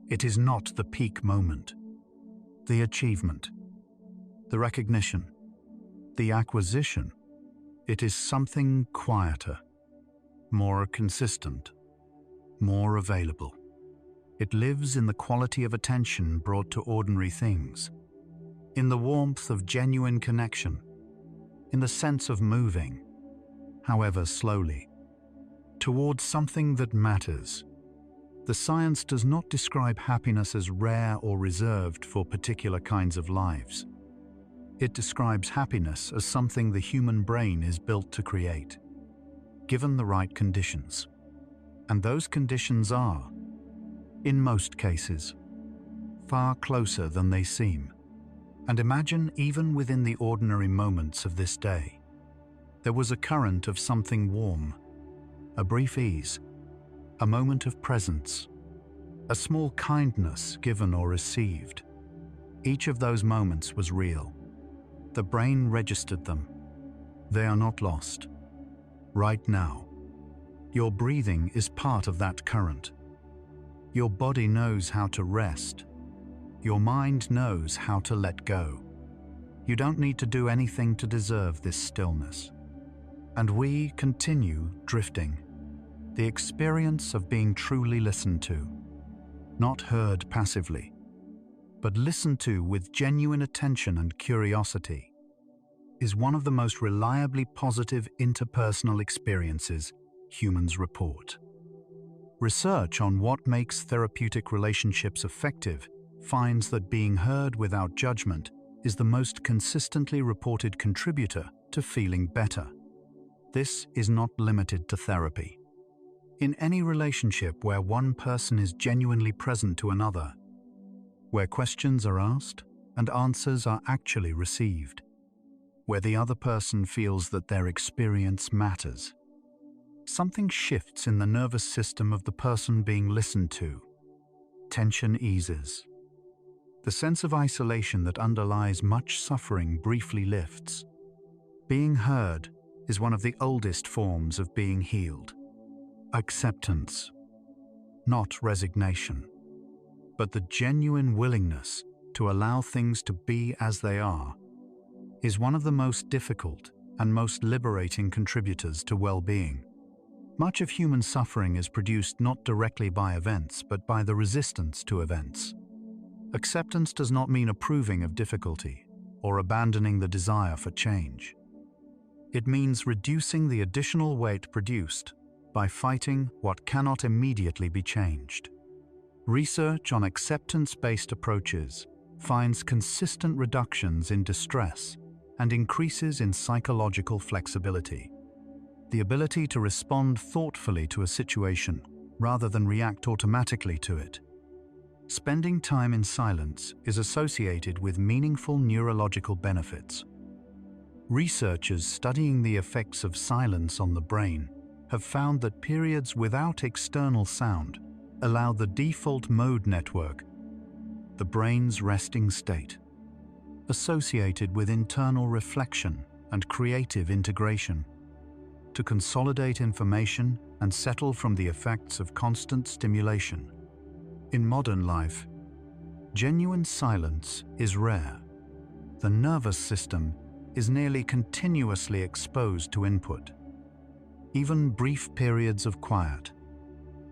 It is not the peak moment, the achievement, the recognition, the acquisition. It is something quieter, more consistent, more available. It lives in the quality of attention brought to ordinary things, in the warmth of genuine connection, in the sense of moving, however slowly, towards something that matters. The science does not describe happiness as rare or reserved for particular kinds of lives. It describes happiness as something the human brain is built to create, given the right conditions. And those conditions are, in most cases, far closer than they seem. And imagine, even within the ordinary moments of this day, there was a current of something warm, a brief ease, a moment of presence, a small kindness given or received. Each of those moments was real. The brain registered them. They are not lost. Right now, your breathing is part of that current. Your body knows how to rest. Your mind knows how to let go. You don't need to do anything to deserve this stillness. And we continue drifting. The experience of being truly listened to, not heard passively, but listened to with genuine attention and curiosity, is one of the most reliably positive interpersonal experiences humans report. Research on what makes therapeutic relationships effective finds that being heard without judgment is the most consistently reported contributor to feeling better. This is not limited to therapy. In any relationship where one person is genuinely present to another, where questions are asked and answers are actually received, where the other person feels that their experience matters, something shifts in the nervous system of the person being listened to. Tension eases. The sense of isolation that underlies much suffering briefly lifts. Being heard is one of the oldest forms of being healed. Acceptance, not resignation, but the genuine willingness to allow things to be as they are, is one of the most difficult and most liberating contributors to well-being. Much of human suffering is produced not directly by events, but by the resistance to events. Acceptance does not mean approving of difficulty or abandoning the desire for change. It means reducing the additional weight produced by fighting what cannot immediately be changed. Research on acceptance-based approaches finds consistent reductions in distress and increases in psychological flexibility. The ability to respond thoughtfully to a situation rather than react automatically to it. Spending time in silence is associated with meaningful neurological benefits. Researchers studying the effects of silence on the brain have found that periods without external sound allow the default mode network, the brain's resting state, associated with internal reflection and creative integration, to consolidate information and settle from the effects of constant stimulation. In modern life, genuine silence is rare. The nervous system is nearly continuously exposed to input. Even brief periods of quiet,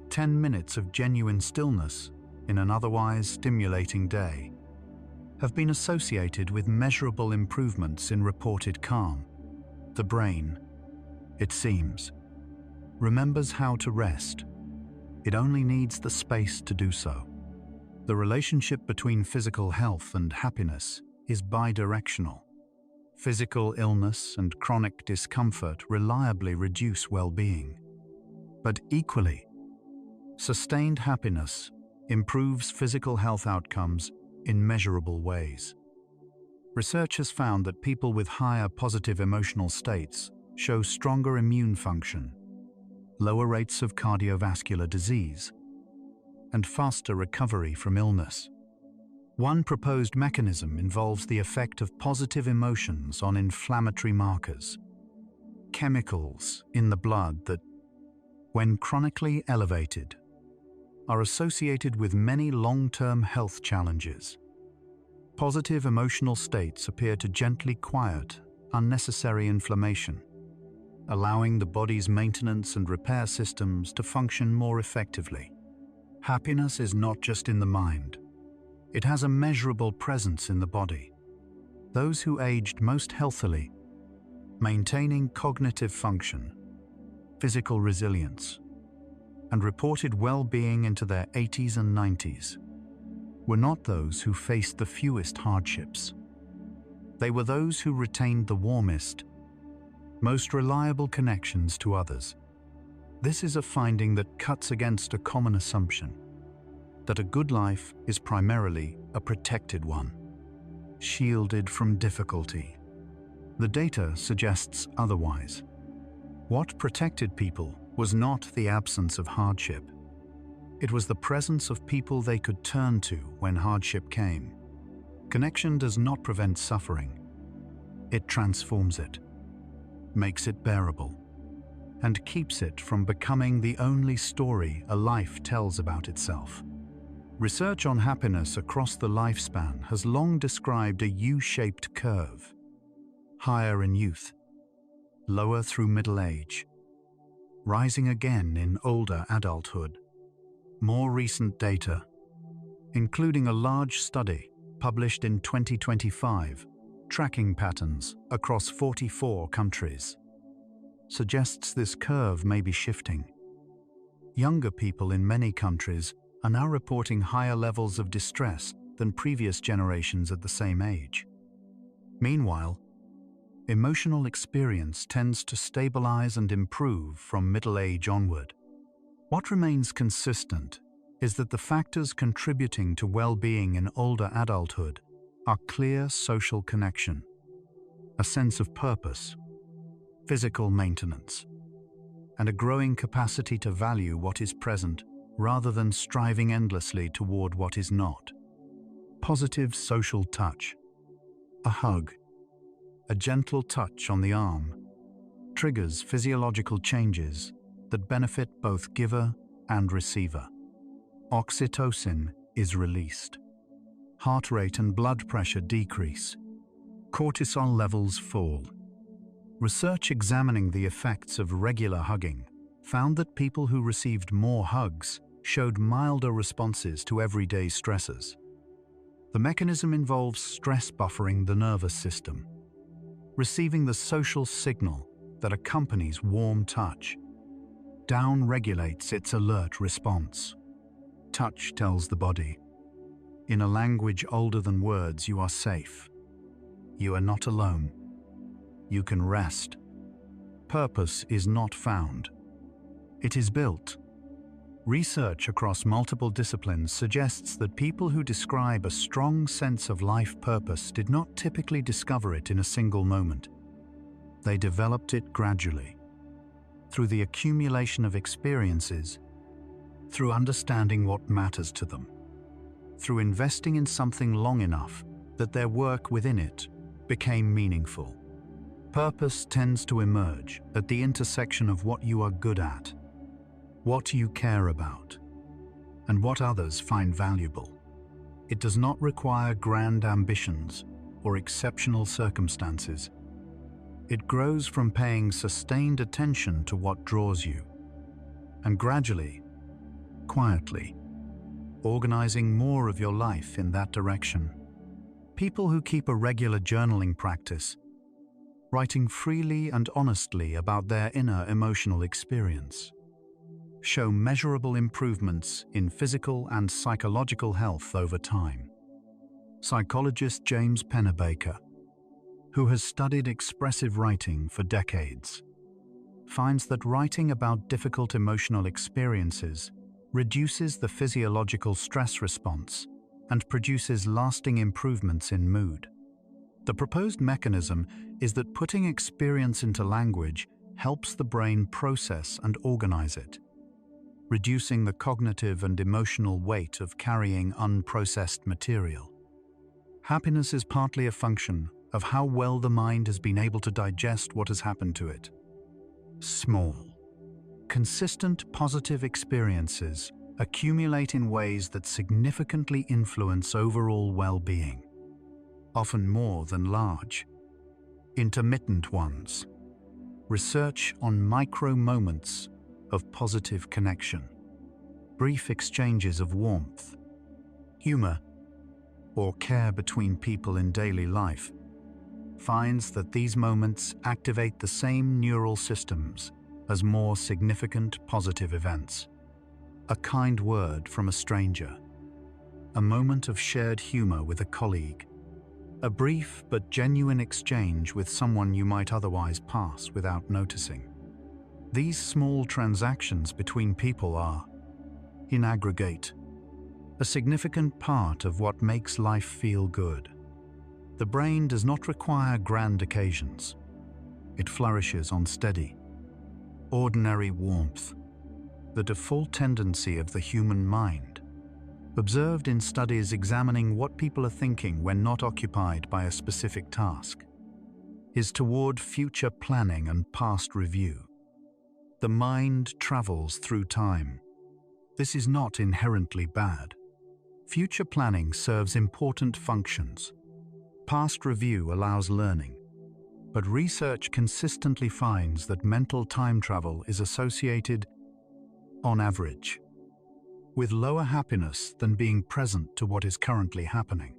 10 minutes of genuine stillness in an otherwise stimulating day, have been associated with measurable improvements in reported calm. The brain, it seems, remembers how to rest, It only needs the space to do so. The relationship between physical health and happiness is bidirectional. Physical illness and chronic discomfort reliably reduce well-being. But equally, sustained happiness improves physical health outcomes in measurable ways. Research has found that people with higher positive emotional states show stronger immune function, lower rates of cardiovascular disease, and faster recovery from illness. One proposed mechanism involves the effect of positive emotions on inflammatory markers, chemicals in the blood that, when chronically elevated, are associated with many long-term health challenges. Positive emotional states appear to gently quiet unnecessary inflammation, allowing the body's maintenance and repair systems to function more effectively. Happiness is not just in the mind. It has a measurable presence in the body. Those who aged most healthily, maintaining cognitive function, physical resilience, and reported well-being into their 80s and 90s, were not those who faced the fewest hardships. They were those who retained the warmest, most reliable connections to others. This is a finding that cuts against a common assumption, that a good life is primarily a protected one, shielded from difficulty. The data suggests otherwise. What protected people was not the absence of hardship. It was the presence of people they could turn to when hardship came. Connection does not prevent suffering. It transforms it, makes it bearable, and keeps it from becoming the only story a life tells about itself. Research on happiness across the lifespan has long described a U-shaped curve, higher in youth, lower through middle age, rising again in older adulthood. More recent data, including a large study published in 2025, tracking patterns across 44 countries, suggests this curve may be shifting. Younger people in many countries are now reporting higher levels of distress than previous generations at the same age. Meanwhile, emotional experience tends to stabilize and improve from middle age onward. What remains consistent is that the factors contributing to well-being in older adulthood are clear social connection, a sense of purpose, physical maintenance, and a growing capacity to value what is present rather than striving endlessly toward what is not. Positive social touch, a hug, a gentle touch on the arm, triggers physiological changes that benefit both giver and receiver. Oxytocin is released. Heart rate and blood pressure decrease. Cortisol levels fall. Research examining the effects of regular hugging found that people who received more hugs showed milder responses to everyday stressors. The mechanism involves stress buffering the nervous system, receiving the social signal that accompanies warm touch. Down-regulates its alert response. Touch tells the body, in a language older than words, you are safe. You are not alone. You can rest. Purpose is not found. It is built. Research across multiple disciplines suggests that people who describe a strong sense of life purpose did not typically discover it in a single moment. They developed it gradually, through the accumulation of experiences, through understanding what matters to them, through investing in something long enough that their work within it became meaningful. Purpose tends to emerge at the intersection of what you are good at, what you care about, and what others find valuable. It does not require grand ambitions or exceptional circumstances. It grows from paying sustained attention to what draws you, and gradually, quietly, organizing more of your life in that direction. People who keep a regular journaling practice, writing freely and honestly about their inner emotional experience. show measurable improvements in physical and psychological health over time. Psychologist James Pennebaker, who has studied expressive writing for decades, finds that writing about difficult emotional experiences reduces the physiological stress response and produces lasting improvements in mood. The proposed mechanism is that putting experience into language helps the brain process and organize it, reducing the cognitive and emotional weight of carrying unprocessed material. Happiness is partly a function of how well the mind has been able to digest what has happened to it. Small, consistent positive experiences accumulate in ways that significantly influence overall well-being, often more than large, intermittent ones. Research on micro-moments of positive connection, brief exchanges of warmth, humor, or care between people in daily life finds that these moments activate the same neural systems as more significant positive events. A kind word from a stranger, a moment of shared humor with a colleague, a brief but genuine exchange with someone you might otherwise pass without noticing. These small transactions between people are, in aggregate, a significant part of what makes life feel good. The brain does not require grand occasions. It flourishes on steady, ordinary warmth, the default tendency of the human mind, observed in studies examining what people are thinking when not occupied by a specific task, is toward future planning and past review. The mind travels through time. This is not inherently bad. Future planning serves important functions. Past review allows learning, but research consistently finds that mental time travel is associated, on average, with lower happiness than being present to what is currently happening.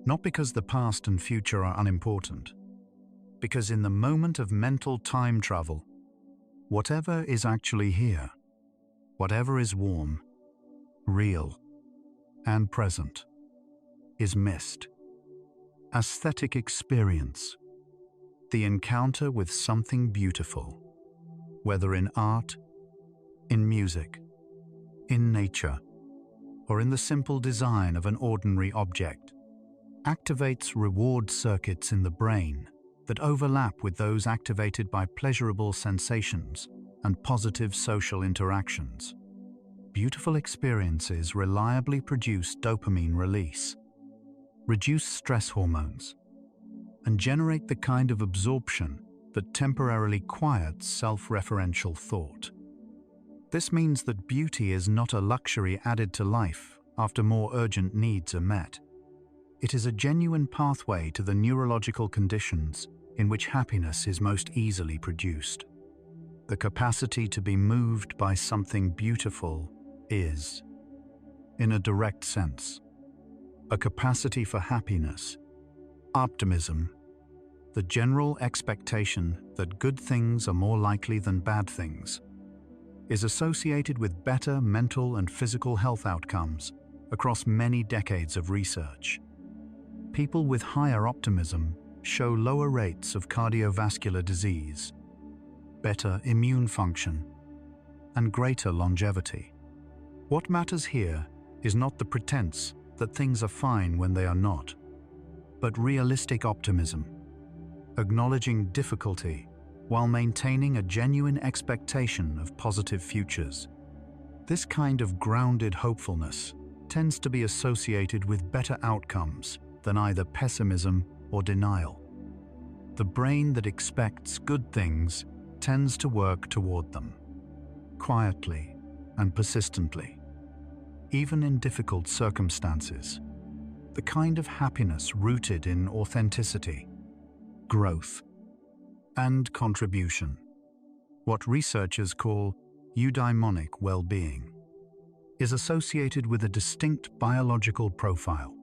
Not because the past and future are unimportant, because in the moment of mental time travel, whatever is actually here, whatever is warm, real, and present, is missed. Aesthetic experience, the encounter with something beautiful, whether in art, in music, in nature, or in the simple design of an ordinary object, activates reward circuits in the brain that overlap with those activated by pleasurable sensations and positive social interactions. Beautiful experiences reliably produce dopamine release, reduce stress hormones, and generate the kind of absorption that temporarily quiets self-referential thought. This means that beauty is not a luxury added to life after more urgent needs are met. It is a genuine pathway to the neurological conditions in which happiness is most easily produced. The capacity to be moved by something beautiful is, in a direct sense, a capacity for happiness, optimism, the general expectation that good things are more likely than bad things, is associated with better mental and physical health outcomes across many decades of research. People with higher optimism show lower rates of cardiovascular disease, better immune function, and greater longevity. What matters here is not the pretense that things are fine when they are not, but realistic optimism, acknowledging difficulty while maintaining a genuine expectation of positive futures. This kind of grounded hopefulness tends to be associated with better outcomes than either pessimism or denial. The brain that expects good things tends to work toward them, quietly and persistently, even in difficult circumstances. The kind of happiness rooted in authenticity, growth, and contribution, what researchers call eudaimonic well-being, is associated with a distinct biological profile.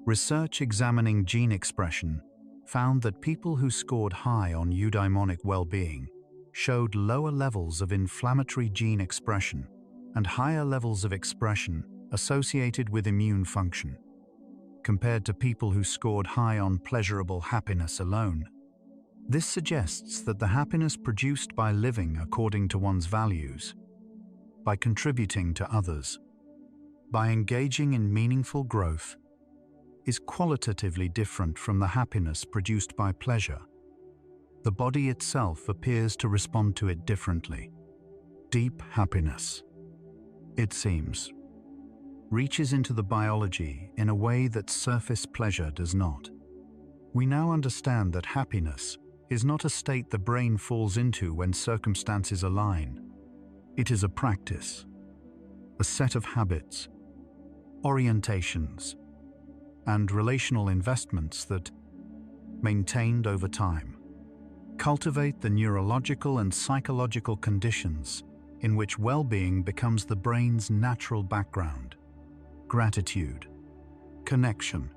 Research examining gene expression found that people who scored high on eudaimonic well-being showed lower levels of inflammatory gene expression and higher levels of expression associated with immune function, compared to people who scored high on pleasurable happiness alone. This suggests that the happiness produced by living according to one's values, by contributing to others, by engaging in meaningful growth, is qualitatively different from the happiness produced by pleasure. The body itself appears to respond to it differently. Deep happiness, it seems, reaches into the biology in a way that surface pleasure does not. We now understand that happiness is not a state the brain falls into when circumstances align. It is a practice, a set of habits, orientations, and relational investments that, maintained over time, cultivate the neurological and psychological conditions in which well-being becomes the brain's natural background. Gratitude, connection,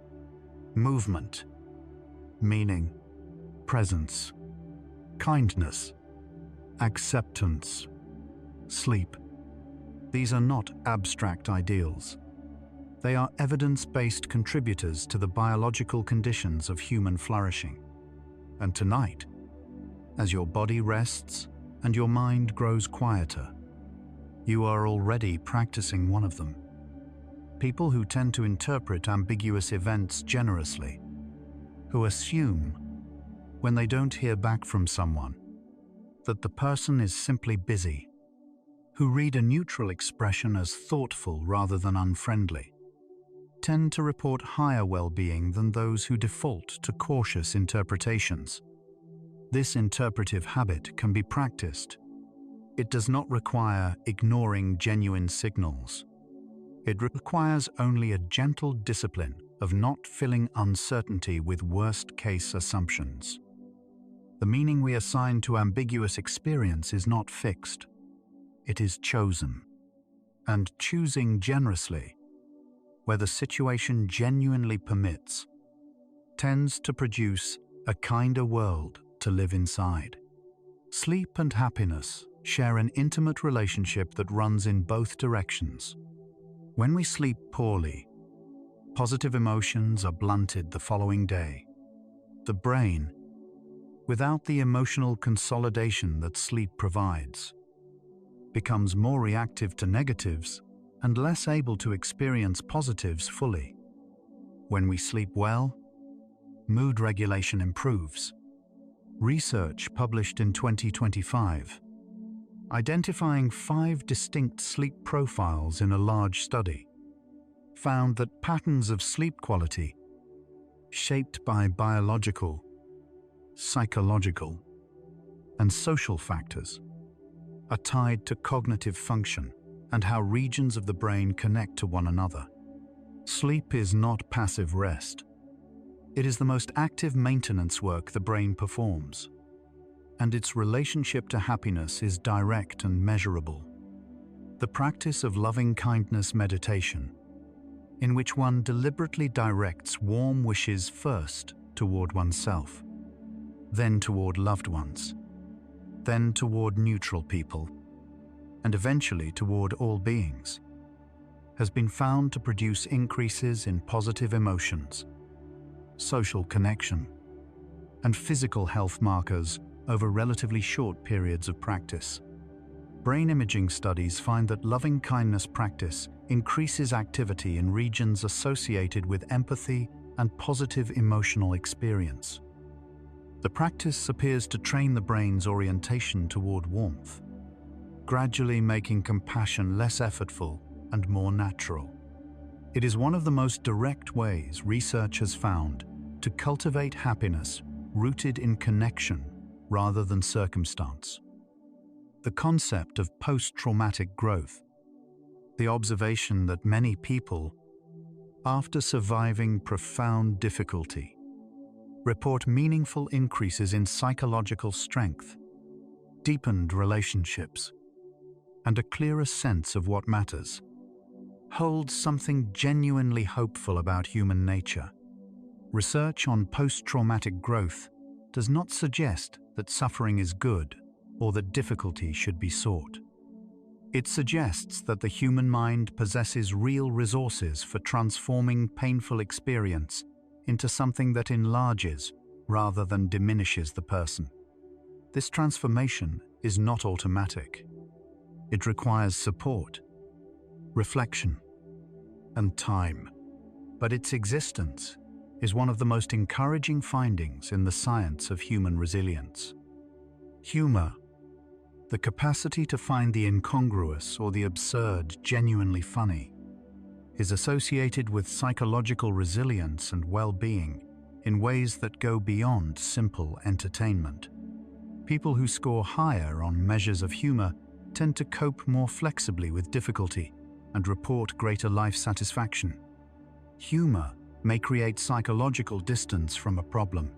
movement, meaning, presence, kindness, acceptance, sleep. These are not abstract ideals. They are evidence-based contributors to the biological conditions of human flourishing. And tonight, as your body rests and your mind grows quieter, you are already practicing one of them. People who tend to interpret ambiguous events generously, who assume, when they don't hear back from someone, that the person is simply busy, who read a neutral expression as thoughtful rather than unfriendly, tend to report higher well-being than those who default to cautious interpretations. This interpretive habit can be practiced. It does not require ignoring genuine signals. It requires only a gentle discipline of not filling uncertainty with worst-case assumptions. The meaning we assign to ambiguous experience is not fixed. It is chosen. And choosing generously, where the situation genuinely permits, tends to produce a kinder world to live inside. Sleep and happiness share an intimate relationship that runs in both directions. When we sleep poorly, positive emotions are blunted the following day. The brain, without the emotional consolidation that sleep provides, becomes more reactive to negatives and less able to experience positives fully. When we sleep well, mood regulation improves. Research published in 2025, identifying 5 distinct sleep profiles in a large study, found that patterns of sleep quality, shaped by biological, psychological, and social factors, are tied to cognitive function and how regions of the brain connect to one another. Sleep is not passive rest. It is the most active maintenance work the brain performs, and its relationship to happiness is direct and measurable. The practice of loving-kindness meditation, in which one deliberately directs warm wishes first toward oneself, then toward loved ones, then toward neutral people, and eventually toward all beings, has been found to produce increases in positive emotions, social connection, and physical health markers over relatively short periods of practice. Brain imaging studies find that loving-kindness practice increases activity in regions associated with empathy and positive emotional experience. The practice appears to train the brain's orientation toward warmth, gradually making compassion less effortful and more natural. It is one of the most direct ways research has found to cultivate happiness rooted in connection rather than circumstance. The concept of post-traumatic growth, the observation that many people, after surviving profound difficulty, report meaningful increases in psychological strength, deepened relationships, and a clearer sense of what matters, holds something genuinely hopeful about human nature. Research on post-traumatic growth does not suggest that suffering is good. or that difficulty should be sought. It suggests that the human mind possesses real resources for transforming painful experience into something that enlarges rather than diminishes the person. This transformation is not automatic. It requires support, reflection, and time. But its existence is one of the most encouraging findings in the science of human resilience. Humor, the capacity to find the incongruous or the absurd genuinely funny, is associated with psychological resilience and well-being in ways that go beyond simple entertainment. People who score higher on measures of humor tend to cope more flexibly with difficulty and report greater life satisfaction. Humor may create psychological distance from a problem,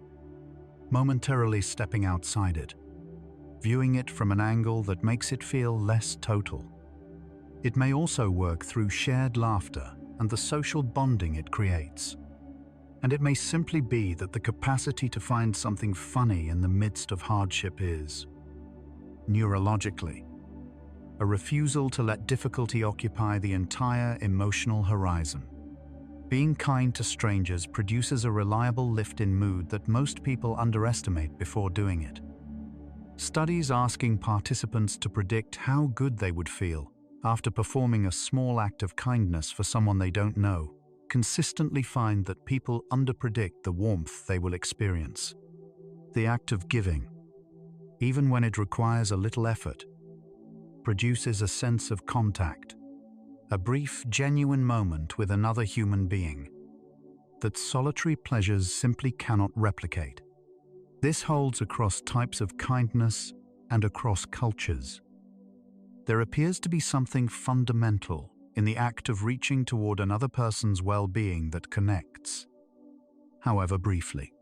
momentarily stepping outside it, viewing it from an angle that makes it feel less total. It may also work through shared laughter and the social bonding it creates. And it may simply be that the capacity to find something funny in the midst of hardship is, neurologically, a refusal to let difficulty occupy the entire emotional horizon. Being kind to strangers produces a reliable lift in mood that most people underestimate before doing it. Studies asking participants to predict how good they would feel after performing a small act of kindness for someone they don't know consistently find that people underpredict the warmth they will experience. The act of giving, even when it requires a little effort, produces a sense of contact, a brief, genuine moment with another human being that solitary pleasures simply cannot replicate. This holds across types of kindness and across cultures. There appears to be something fundamental in the act of reaching toward another person's well-being that connects, however briefly,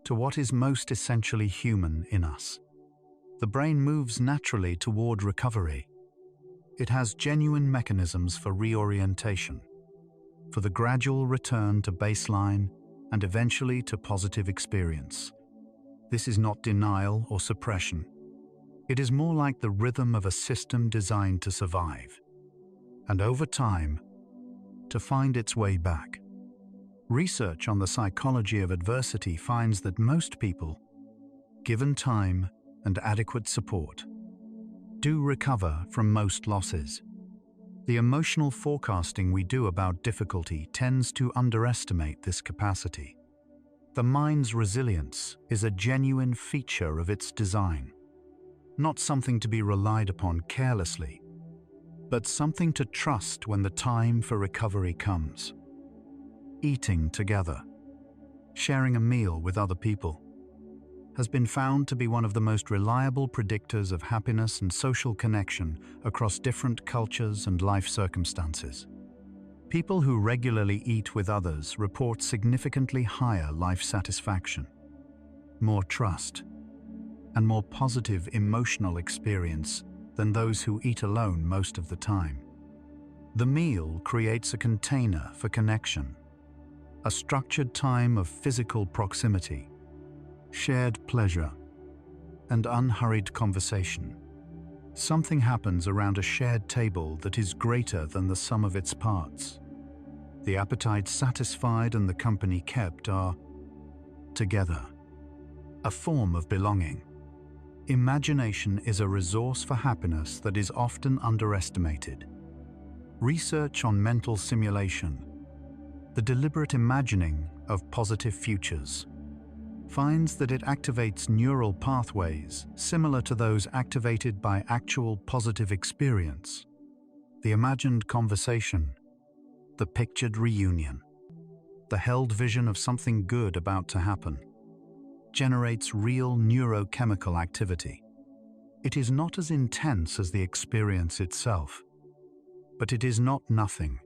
to what is most essentially human in us. The brain moves naturally toward recovery. It has genuine mechanisms for reorientation, for the gradual return to baseline and eventually to positive experience. This is not denial or suppression. It is more like the rhythm of a system designed to survive, and over time, to find its way back. Research on the psychology of adversity finds that most people, given time and adequate support, do recover from most losses. The emotional forecasting we do about difficulty tends to underestimate this capacity. The mind's resilience is a genuine feature of its design, not something to be relied upon carelessly, but something to trust when the time for recovery comes. Eating together, sharing a meal with other people, has been found to be one of the most reliable predictors of happiness and social connection across different cultures and life circumstances. People who regularly eat with others report significantly higher life satisfaction, more trust, and more positive emotional experience than those who eat alone most of the time. The meal creates a container for connection, a structured time of physical proximity, shared pleasure, and unhurried conversation. Something happens around a shared table that is greater than the sum of its parts. The appetite satisfied and the company kept are, together, a form of belonging. Imagination is a resource for happiness that is often underestimated. Research on mental simulation, the deliberate imagining of positive futures, finds that it activates neural pathways similar to those activated by actual positive experience. The imagined conversation, the pictured reunion, the held vision of something good about to happen, generates real neurochemical activity. It is not as intense as the experience itself, but it is not nothing.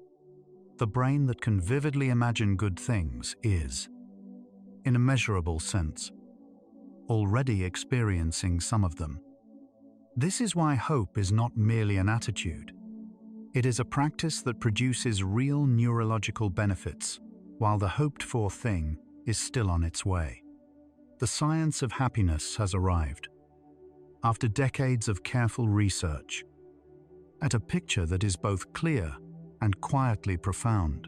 The brain that can vividly imagine good things is, in a measurable sense, already experiencing some of them. This is why hope is not merely an attitude. It is a practice that produces real neurological benefits, while the hoped-for thing is still on its way. The science of happiness has arrived. after decades of careful research, at a picture that is both clear and quietly profound.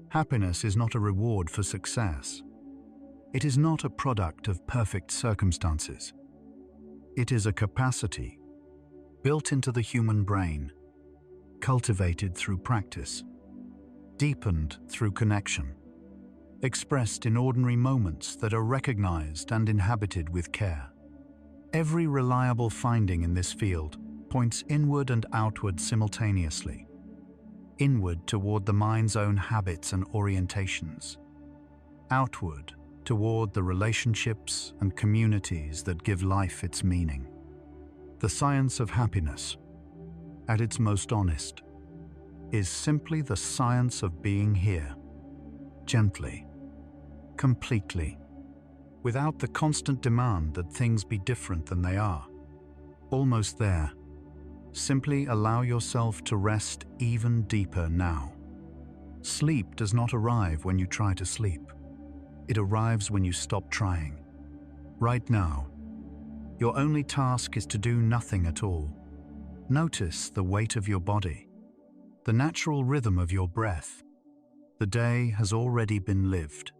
Happiness is not a reward for success. It is not a product of perfect circumstances. It is a capacity built into the human brain, cultivated through practice, deepened through connection, expressed in ordinary moments that are recognized and inhabited with care. Every reliable finding in this field points inward and outward simultaneously. Inward toward the mind's own habits and orientations. Outward toward the relationships and communities that give life its meaning. The science of happiness, at its most honest, is simply the science of being here, gently, completely, without the constant demand that things be different than they are. Almost there. Simply allow yourself to rest even deeper now. Sleep does not arrive when you try to sleep. It arrives when you stop trying. Right now, your only task is to do nothing at all. Notice the weight of your body, the natural rhythm of your breath. The day has already been lived.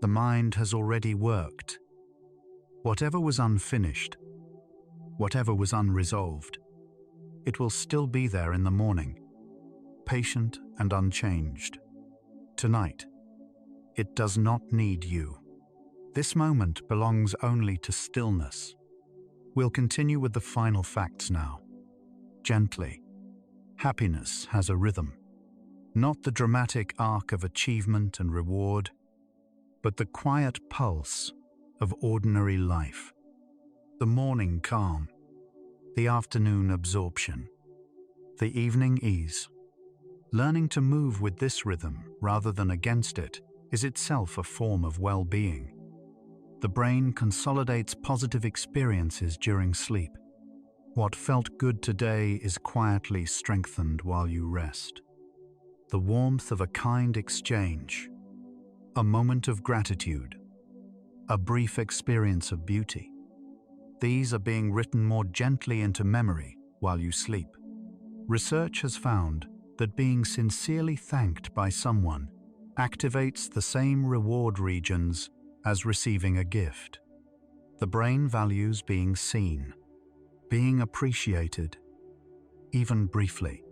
The mind has already worked. Whatever was unfinished, whatever was unresolved, it will still be there in the morning, patient and unchanged. Tonight, it does not need you. This moment belongs only to stillness. We'll continue with the final facts now. Gently. Happiness has a rhythm. Not the dramatic arc of achievement and reward, but the quiet pulse of ordinary life. The morning calm, the afternoon absorption, the evening ease. Learning to move with this rhythm rather than against it is itself a form of well-being. The brain consolidates positive experiences during sleep. What felt good today is quietly strengthened while you rest. The warmth of a kind exchange, a moment of gratitude, a brief experience of beauty. These are being written more gently into memory while you sleep. Research has found that being sincerely thanked by someone activates the same reward regions as receiving a gift. The brain values being seen, being appreciated, even briefly,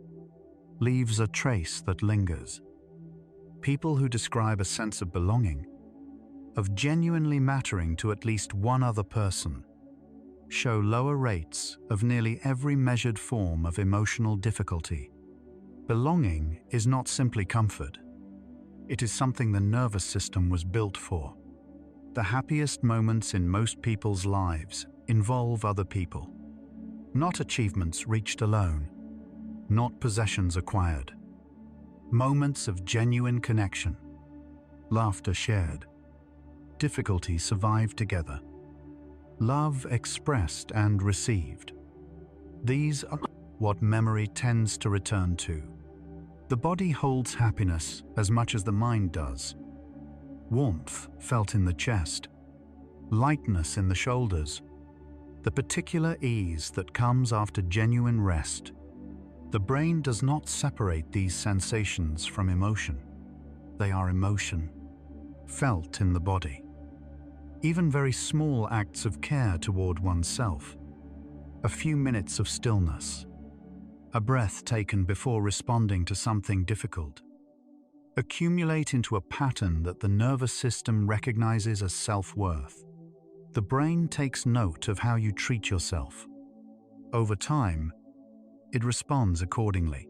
leaves a trace that lingers. People who describe a sense of belonging, of genuinely mattering to at least one other person, show lower rates of nearly every measured form of emotional difficulty. Belonging is not simply comfort. It is something the nervous system was built for. The happiest moments in most people's lives involve other people. Not achievements reached alone, not possessions acquired. Moments of genuine connection, laughter shared, difficulty survived together, love expressed and received. These are what memory tends to return to. The body holds happiness as much as the mind does. Warmth felt in the chest, lightness in the shoulders, the particular ease that comes after genuine rest. The brain does not separate these sensations from emotion. They are emotion, felt in the body. Even very small acts of care toward oneself, a few minutes of stillness, a breath taken before responding to something difficult, accumulate into a pattern that the nervous system recognizes as self-worth. The brain takes note of how you treat yourself. Over time, it responds accordingly.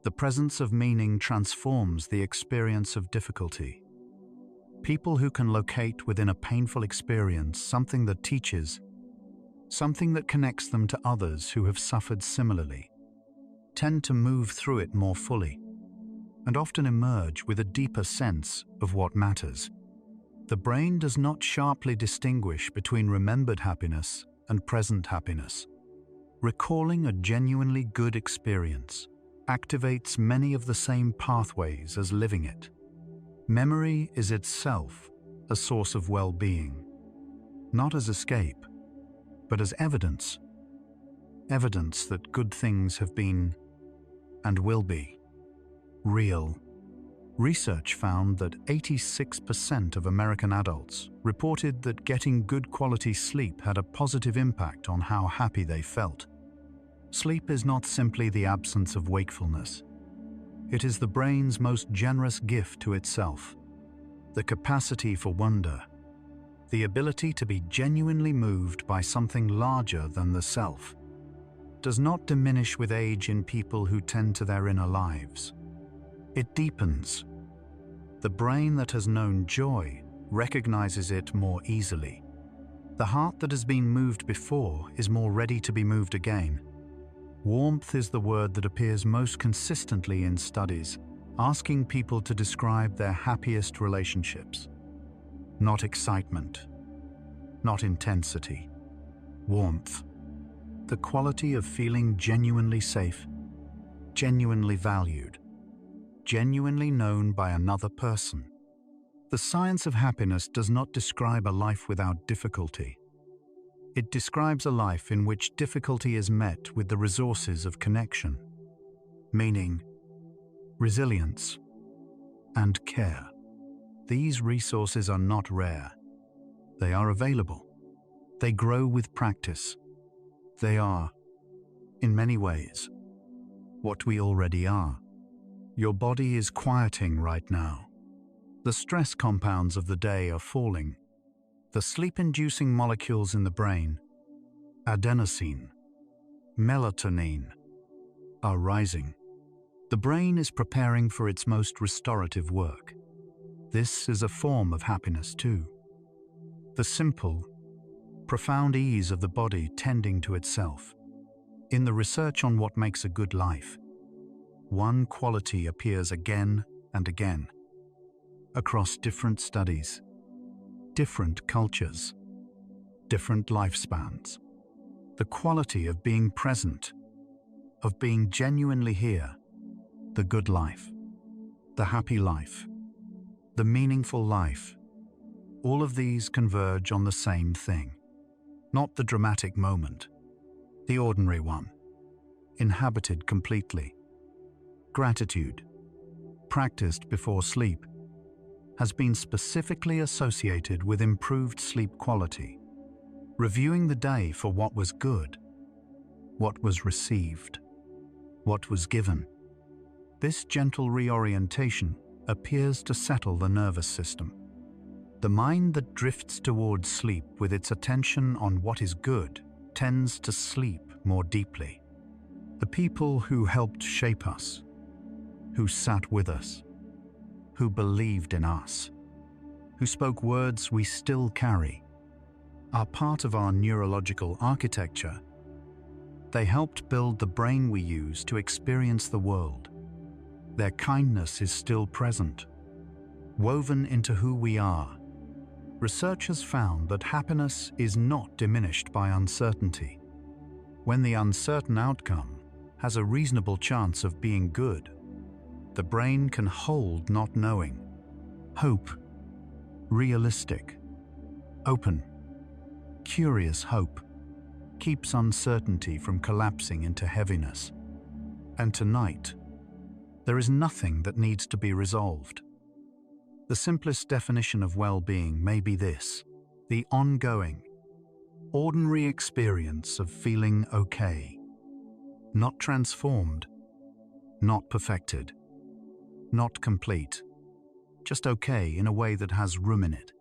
The presence of meaning transforms the experience of difficulty. People who can locate within a painful experience something that teaches, something that connects them to others who have suffered similarly, tend to move through it more fully, and often emerge with a deeper sense of what matters. The brain does not sharply distinguish between remembered happiness and present happiness. Recalling a genuinely good experience activates many of the same pathways as living it. Memory is itself a source of well-being, not as escape, but as evidence. Evidence that good things have been, and will be, real. Research found that 86% of American adults reported that getting good quality sleep had a positive impact on how happy they felt. Sleep is not simply the absence of wakefulness. It is the brain's most generous gift to itself. The capacity for wonder, the ability to be genuinely moved by something larger than the self, does not diminish with age in people who tend to their inner lives. It deepens. The brain that has known joy recognizes it more easily. The heart that has been moved before is more ready to be moved again. Warmth is the word that appears most consistently in studies, asking people to describe their happiest relationships. Not excitement, not intensity. Warmth. The quality of feeling genuinely safe, genuinely valued, genuinely known by another person. The science of happiness does not describe a life without difficulty. It describes a life in which difficulty is met with the resources of connection, meaning, resilience, and care. These resources are not rare. They are available. They grow with practice. They are, in many ways, what we already are. Your body is quieting right now. The stress compounds of the day are falling. The sleep-inducing molecules in the brain, adenosine, melatonin, are rising. The brain is preparing for its most restorative work. This is a form of happiness too. The simple, profound ease of the body tending to itself. In the research on what makes a good life, one quality appears again and again, across different studies, different cultures, different lifespans. The quality of being present, of being genuinely here, the good life, the happy life, the meaningful life. All of these converge on the same thing. Not the dramatic moment, the ordinary one, inhabited completely. Gratitude, practiced before sleep, has been specifically associated with improved sleep quality. Reviewing the day for what was good, what was received, what was given. This gentle reorientation appears to settle the nervous system. The mind that drifts towards sleep with its attention on what is good tends to sleep more deeply. The people who helped shape us, who sat with us, who believed in us, who spoke words we still carry, are part of our neurological architecture. They helped build the brain we use to experience the world. Their kindness is still present, woven into who we are. Researchers found that happiness is not diminished by uncertainty. When the uncertain outcome has a reasonable chance of being good, the brain can hold not knowing. Hope, realistic, open, curious hope, keeps uncertainty from collapsing into heaviness. And tonight, there is nothing that needs to be resolved. The simplest definition of well-being may be this: the ongoing, ordinary experience of feeling okay, not transformed, not perfected, not complete, just okay in a way that has room in it,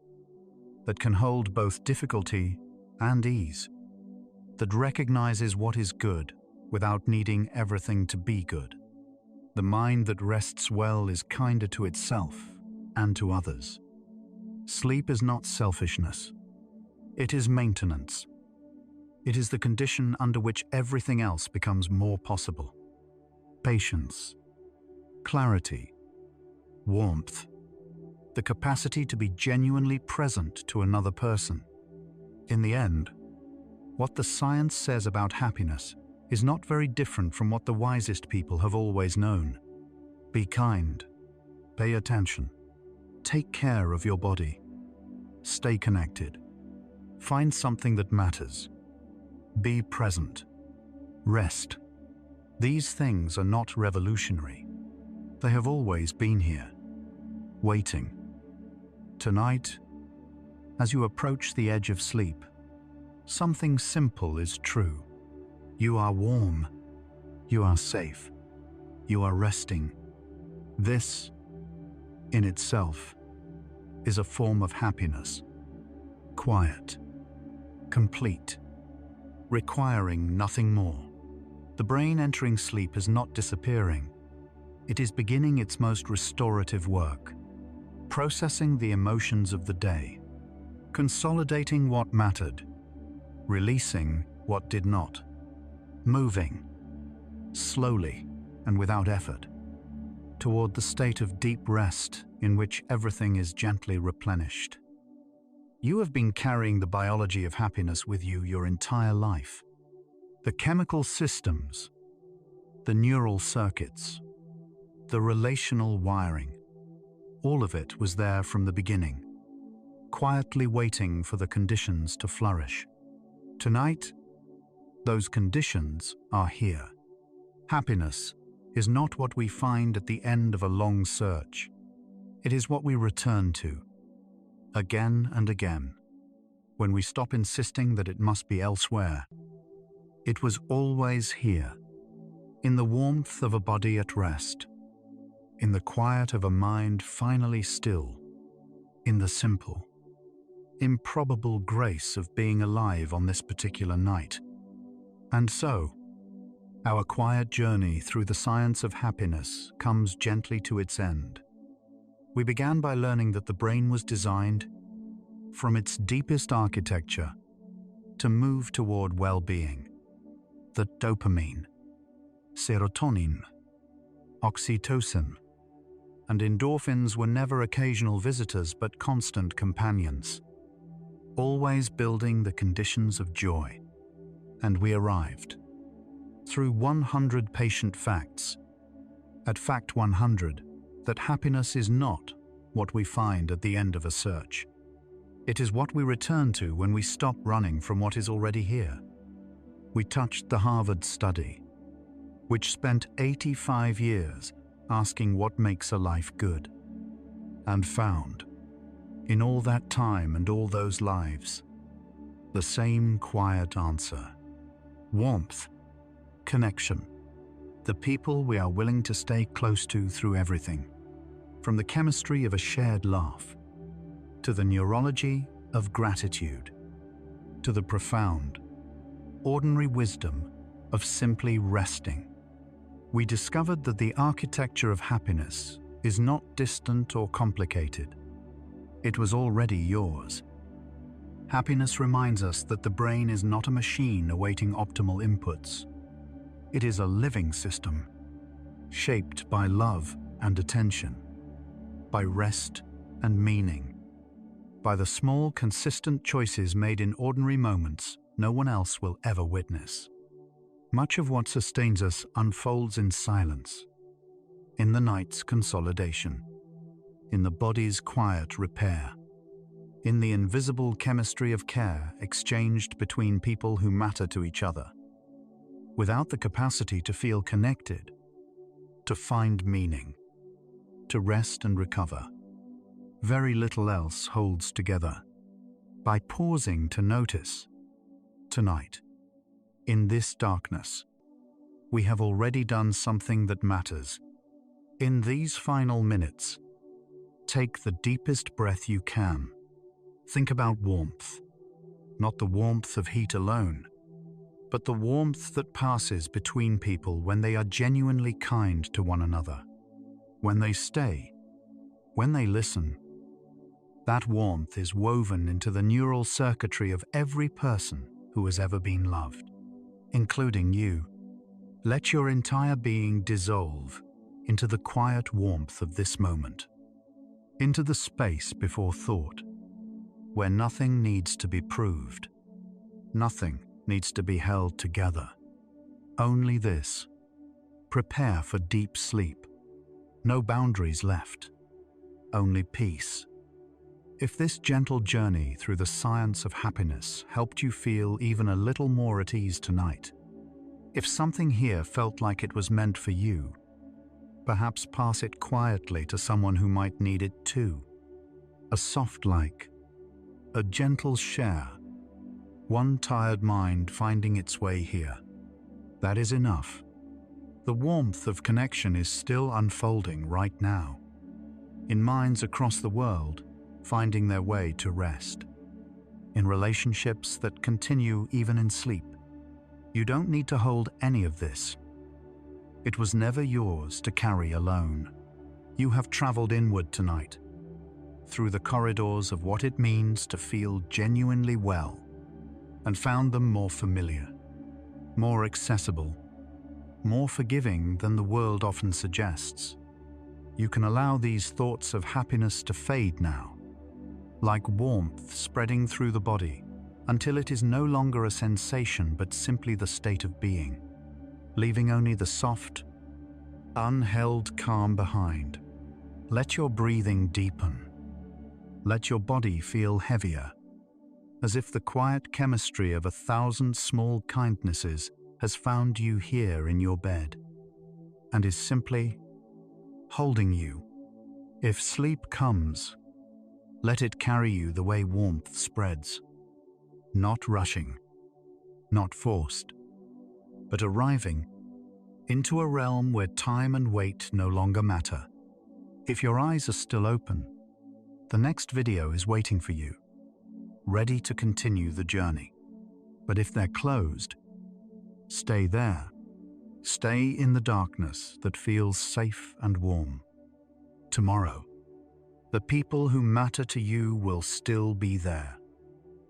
that can hold both difficulty and ease, that recognizes what is good without needing everything to be good. The mind that rests well is kinder to itself and to others. Sleep is not selfishness. It is maintenance. It is the condition under which everything else becomes more possible. Patience, clarity, warmth, the capacity to be genuinely present to another person. In the end, what the science says about happiness is not very different from what the wisest people have always known. Be kind, pay attention, take care of your body, stay connected, find something that matters, Be present. Rest. These things are not revolutionary. They have always been here, waiting. Tonight, as you approach the edge of sleep, something simple is true. You are warm. You are safe. You are resting. This, in itself, is a form of happiness. Quiet. Complete. Requiring nothing more. The brain entering sleep is not disappearing. It is beginning its most restorative work, processing the emotions of the day, consolidating what mattered, releasing what did not, moving, slowly and without effort, toward the state of deep rest in which everything is gently replenished. You have been carrying the biology of happiness with you your entire life. The chemical systems, the neural circuits, the relational wiring, all of it was there from the beginning, quietly waiting for the conditions to flourish. Tonight, those conditions are here. Happiness is not what we find at the end of a long search. It is what we return to, again and again, when we stop insisting that it must be elsewhere. It was always here, in the warmth of a body at rest, in the quiet of a mind finally still, in the simple, improbable grace of being alive on this particular night. And so, our quiet journey through the science of happiness comes gently to its end. We began by learning that the brain was designed, from its deepest architecture, to move toward well-being. That dopamine, serotonin, oxytocin, and endorphins were never occasional visitors but constant companions, always building the conditions of joy. And we arrived, through 100 patient facts, at fact 100, that happiness is not what we find at the end of a search. It is what we return to when we stop running from what is already here. We touched the Harvard study, which spent 85 years asking what makes a life good, and found, in all that time and all those lives, the same quiet answer. Warmth, connection, the people we are willing to stay close to through everything, from the chemistry of a shared laugh, to the neurology of gratitude, to the profound, ordinary wisdom of simply resting. We discovered that the architecture of happiness is not distant or complicated. It was already yours. Happiness reminds us that the brain is not a machine awaiting optimal inputs. It is a living system, shaped by love and attention, by rest and meaning, by the small, consistent choices made in ordinary moments no one else will ever witness. Much of what sustains us unfolds in silence, in the night's consolidation, in the body's quiet repair, in the invisible chemistry of care exchanged between people who matter to each other. Without the capacity to feel connected, to find meaning, to rest and recover, very little else holds together. By pausing to notice, tonight, in this darkness, we have already done something that matters. In these final minutes, take the deepest breath you can. Think about warmth, not the warmth of heat alone, but the warmth that passes between people when they are genuinely kind to one another, when they stay, when they listen. That warmth is woven into the neural circuitry of every person who has ever been loved, including you. Let your entire being dissolve into the quiet warmth of this moment, into the space before thought, where nothing needs to be proved, nothing needs to be held together. Only this. Prepare for deep sleep. No boundaries left, only peace. If this gentle journey through the science of happiness helped you feel even a little more at ease tonight, if something here felt like it was meant for you, perhaps pass it quietly to someone who might need it too. A soft like, a gentle share, one tired mind finding its way here. That is enough. The warmth of connection is still unfolding right now, in minds across the world finding their way to rest, in relationships that continue even in sleep. You don't need to hold any of this. It was never yours to carry alone. You have traveled inward tonight, through the corridors of what it means to feel genuinely well, and found them more familiar, more accessible, more forgiving than the world often suggests. You can allow these thoughts of happiness to fade now, like warmth spreading through the body, until it is no longer a sensation but simply the state of being, leaving only the soft, unheld calm behind. Let your breathing deepen. Let your body feel heavier, as if the quiet chemistry of 1,000 small kindnesses has found you here in your bed, and is simply holding you. If sleep comes, let it carry you the way warmth spreads, not rushing, not forced, but arriving into a realm where time and weight no longer matter. If your eyes are still open, the next video is waiting for you, ready to continue the journey. But if they're closed, stay there. Stay in the darkness that feels safe and warm. Tomorrow, the people who matter to you will still be there.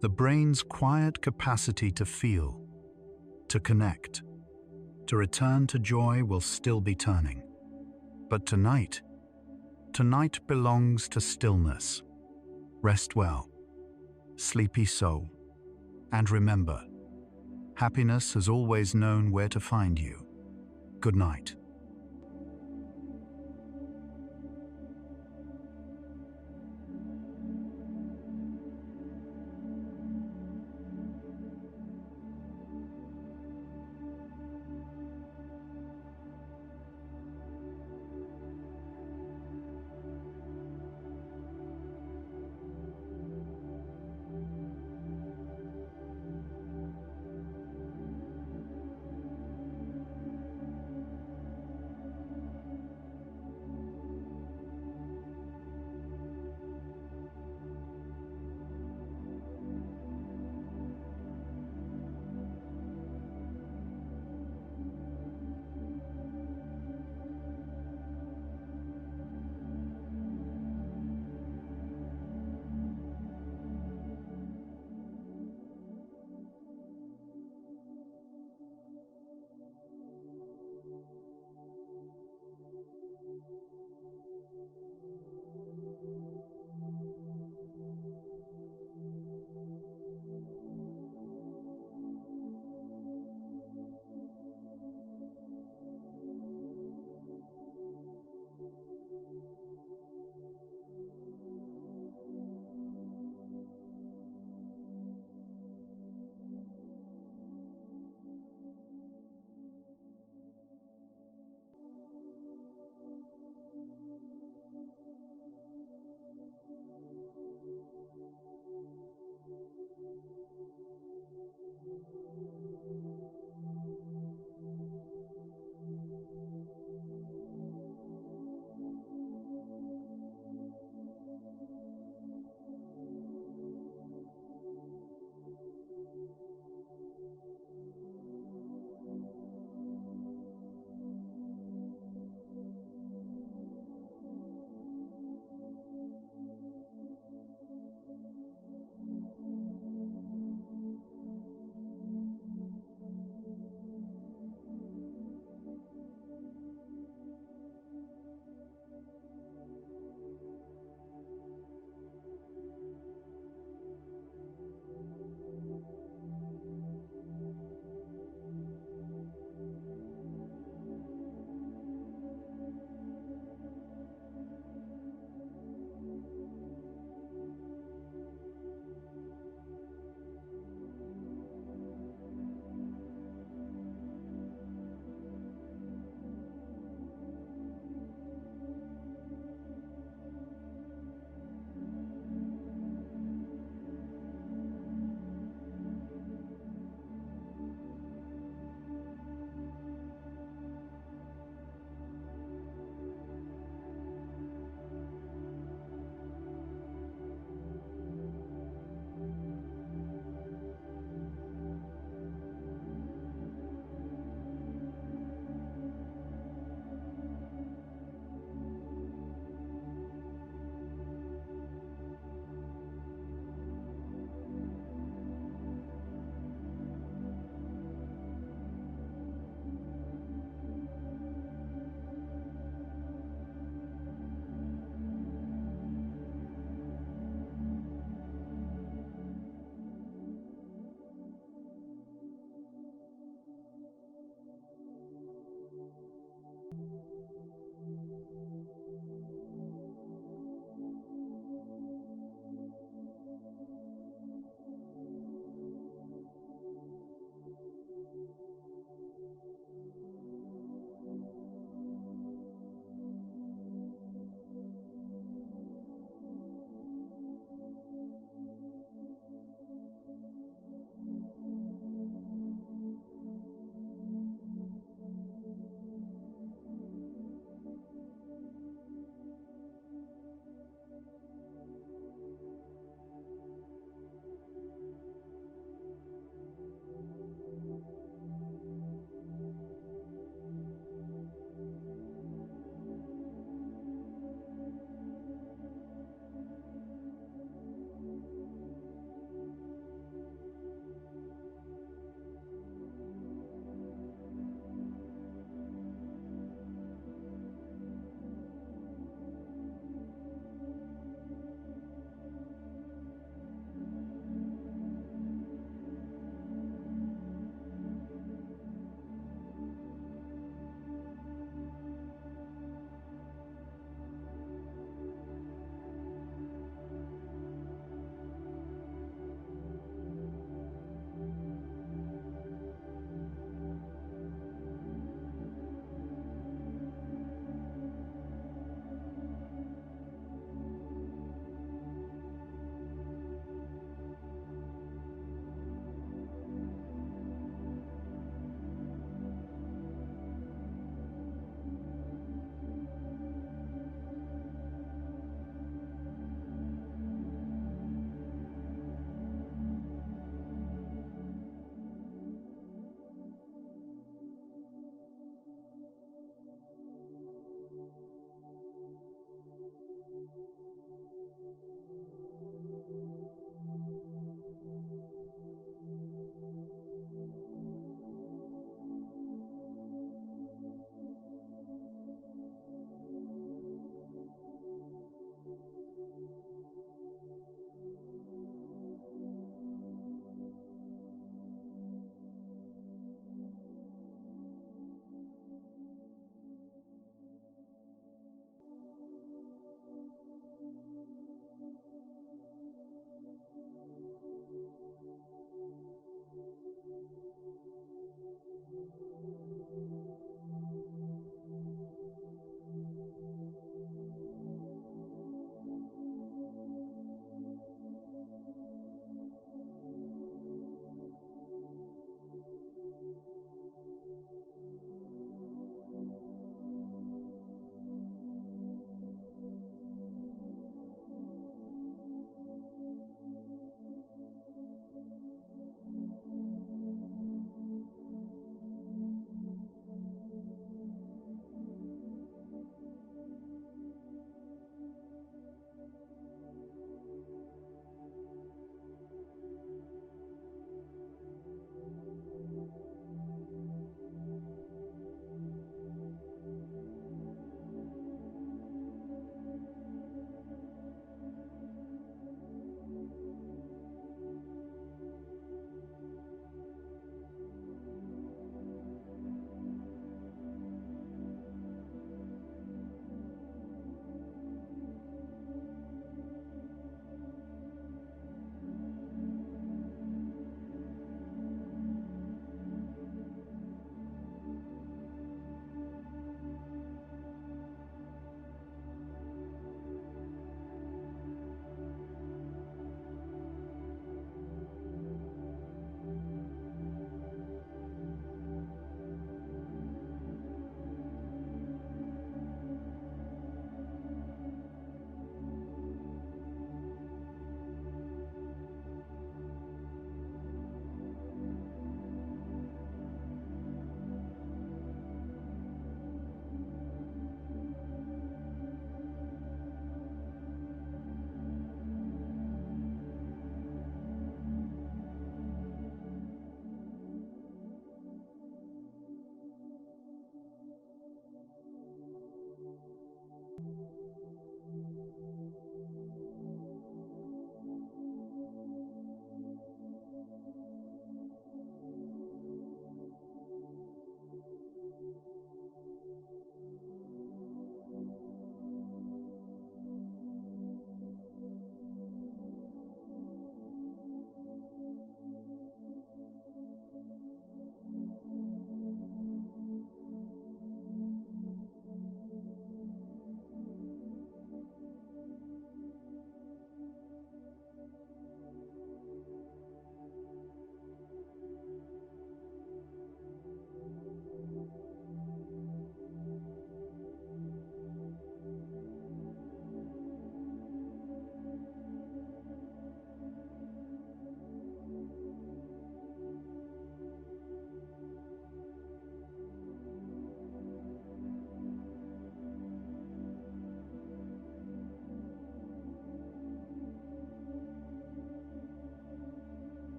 The brain's quiet capacity to feel, to connect, to return to joy will still be turning. But tonight belongs to stillness. Rest well, sleepy soul, and remember, happiness has always known where to find you. Good night.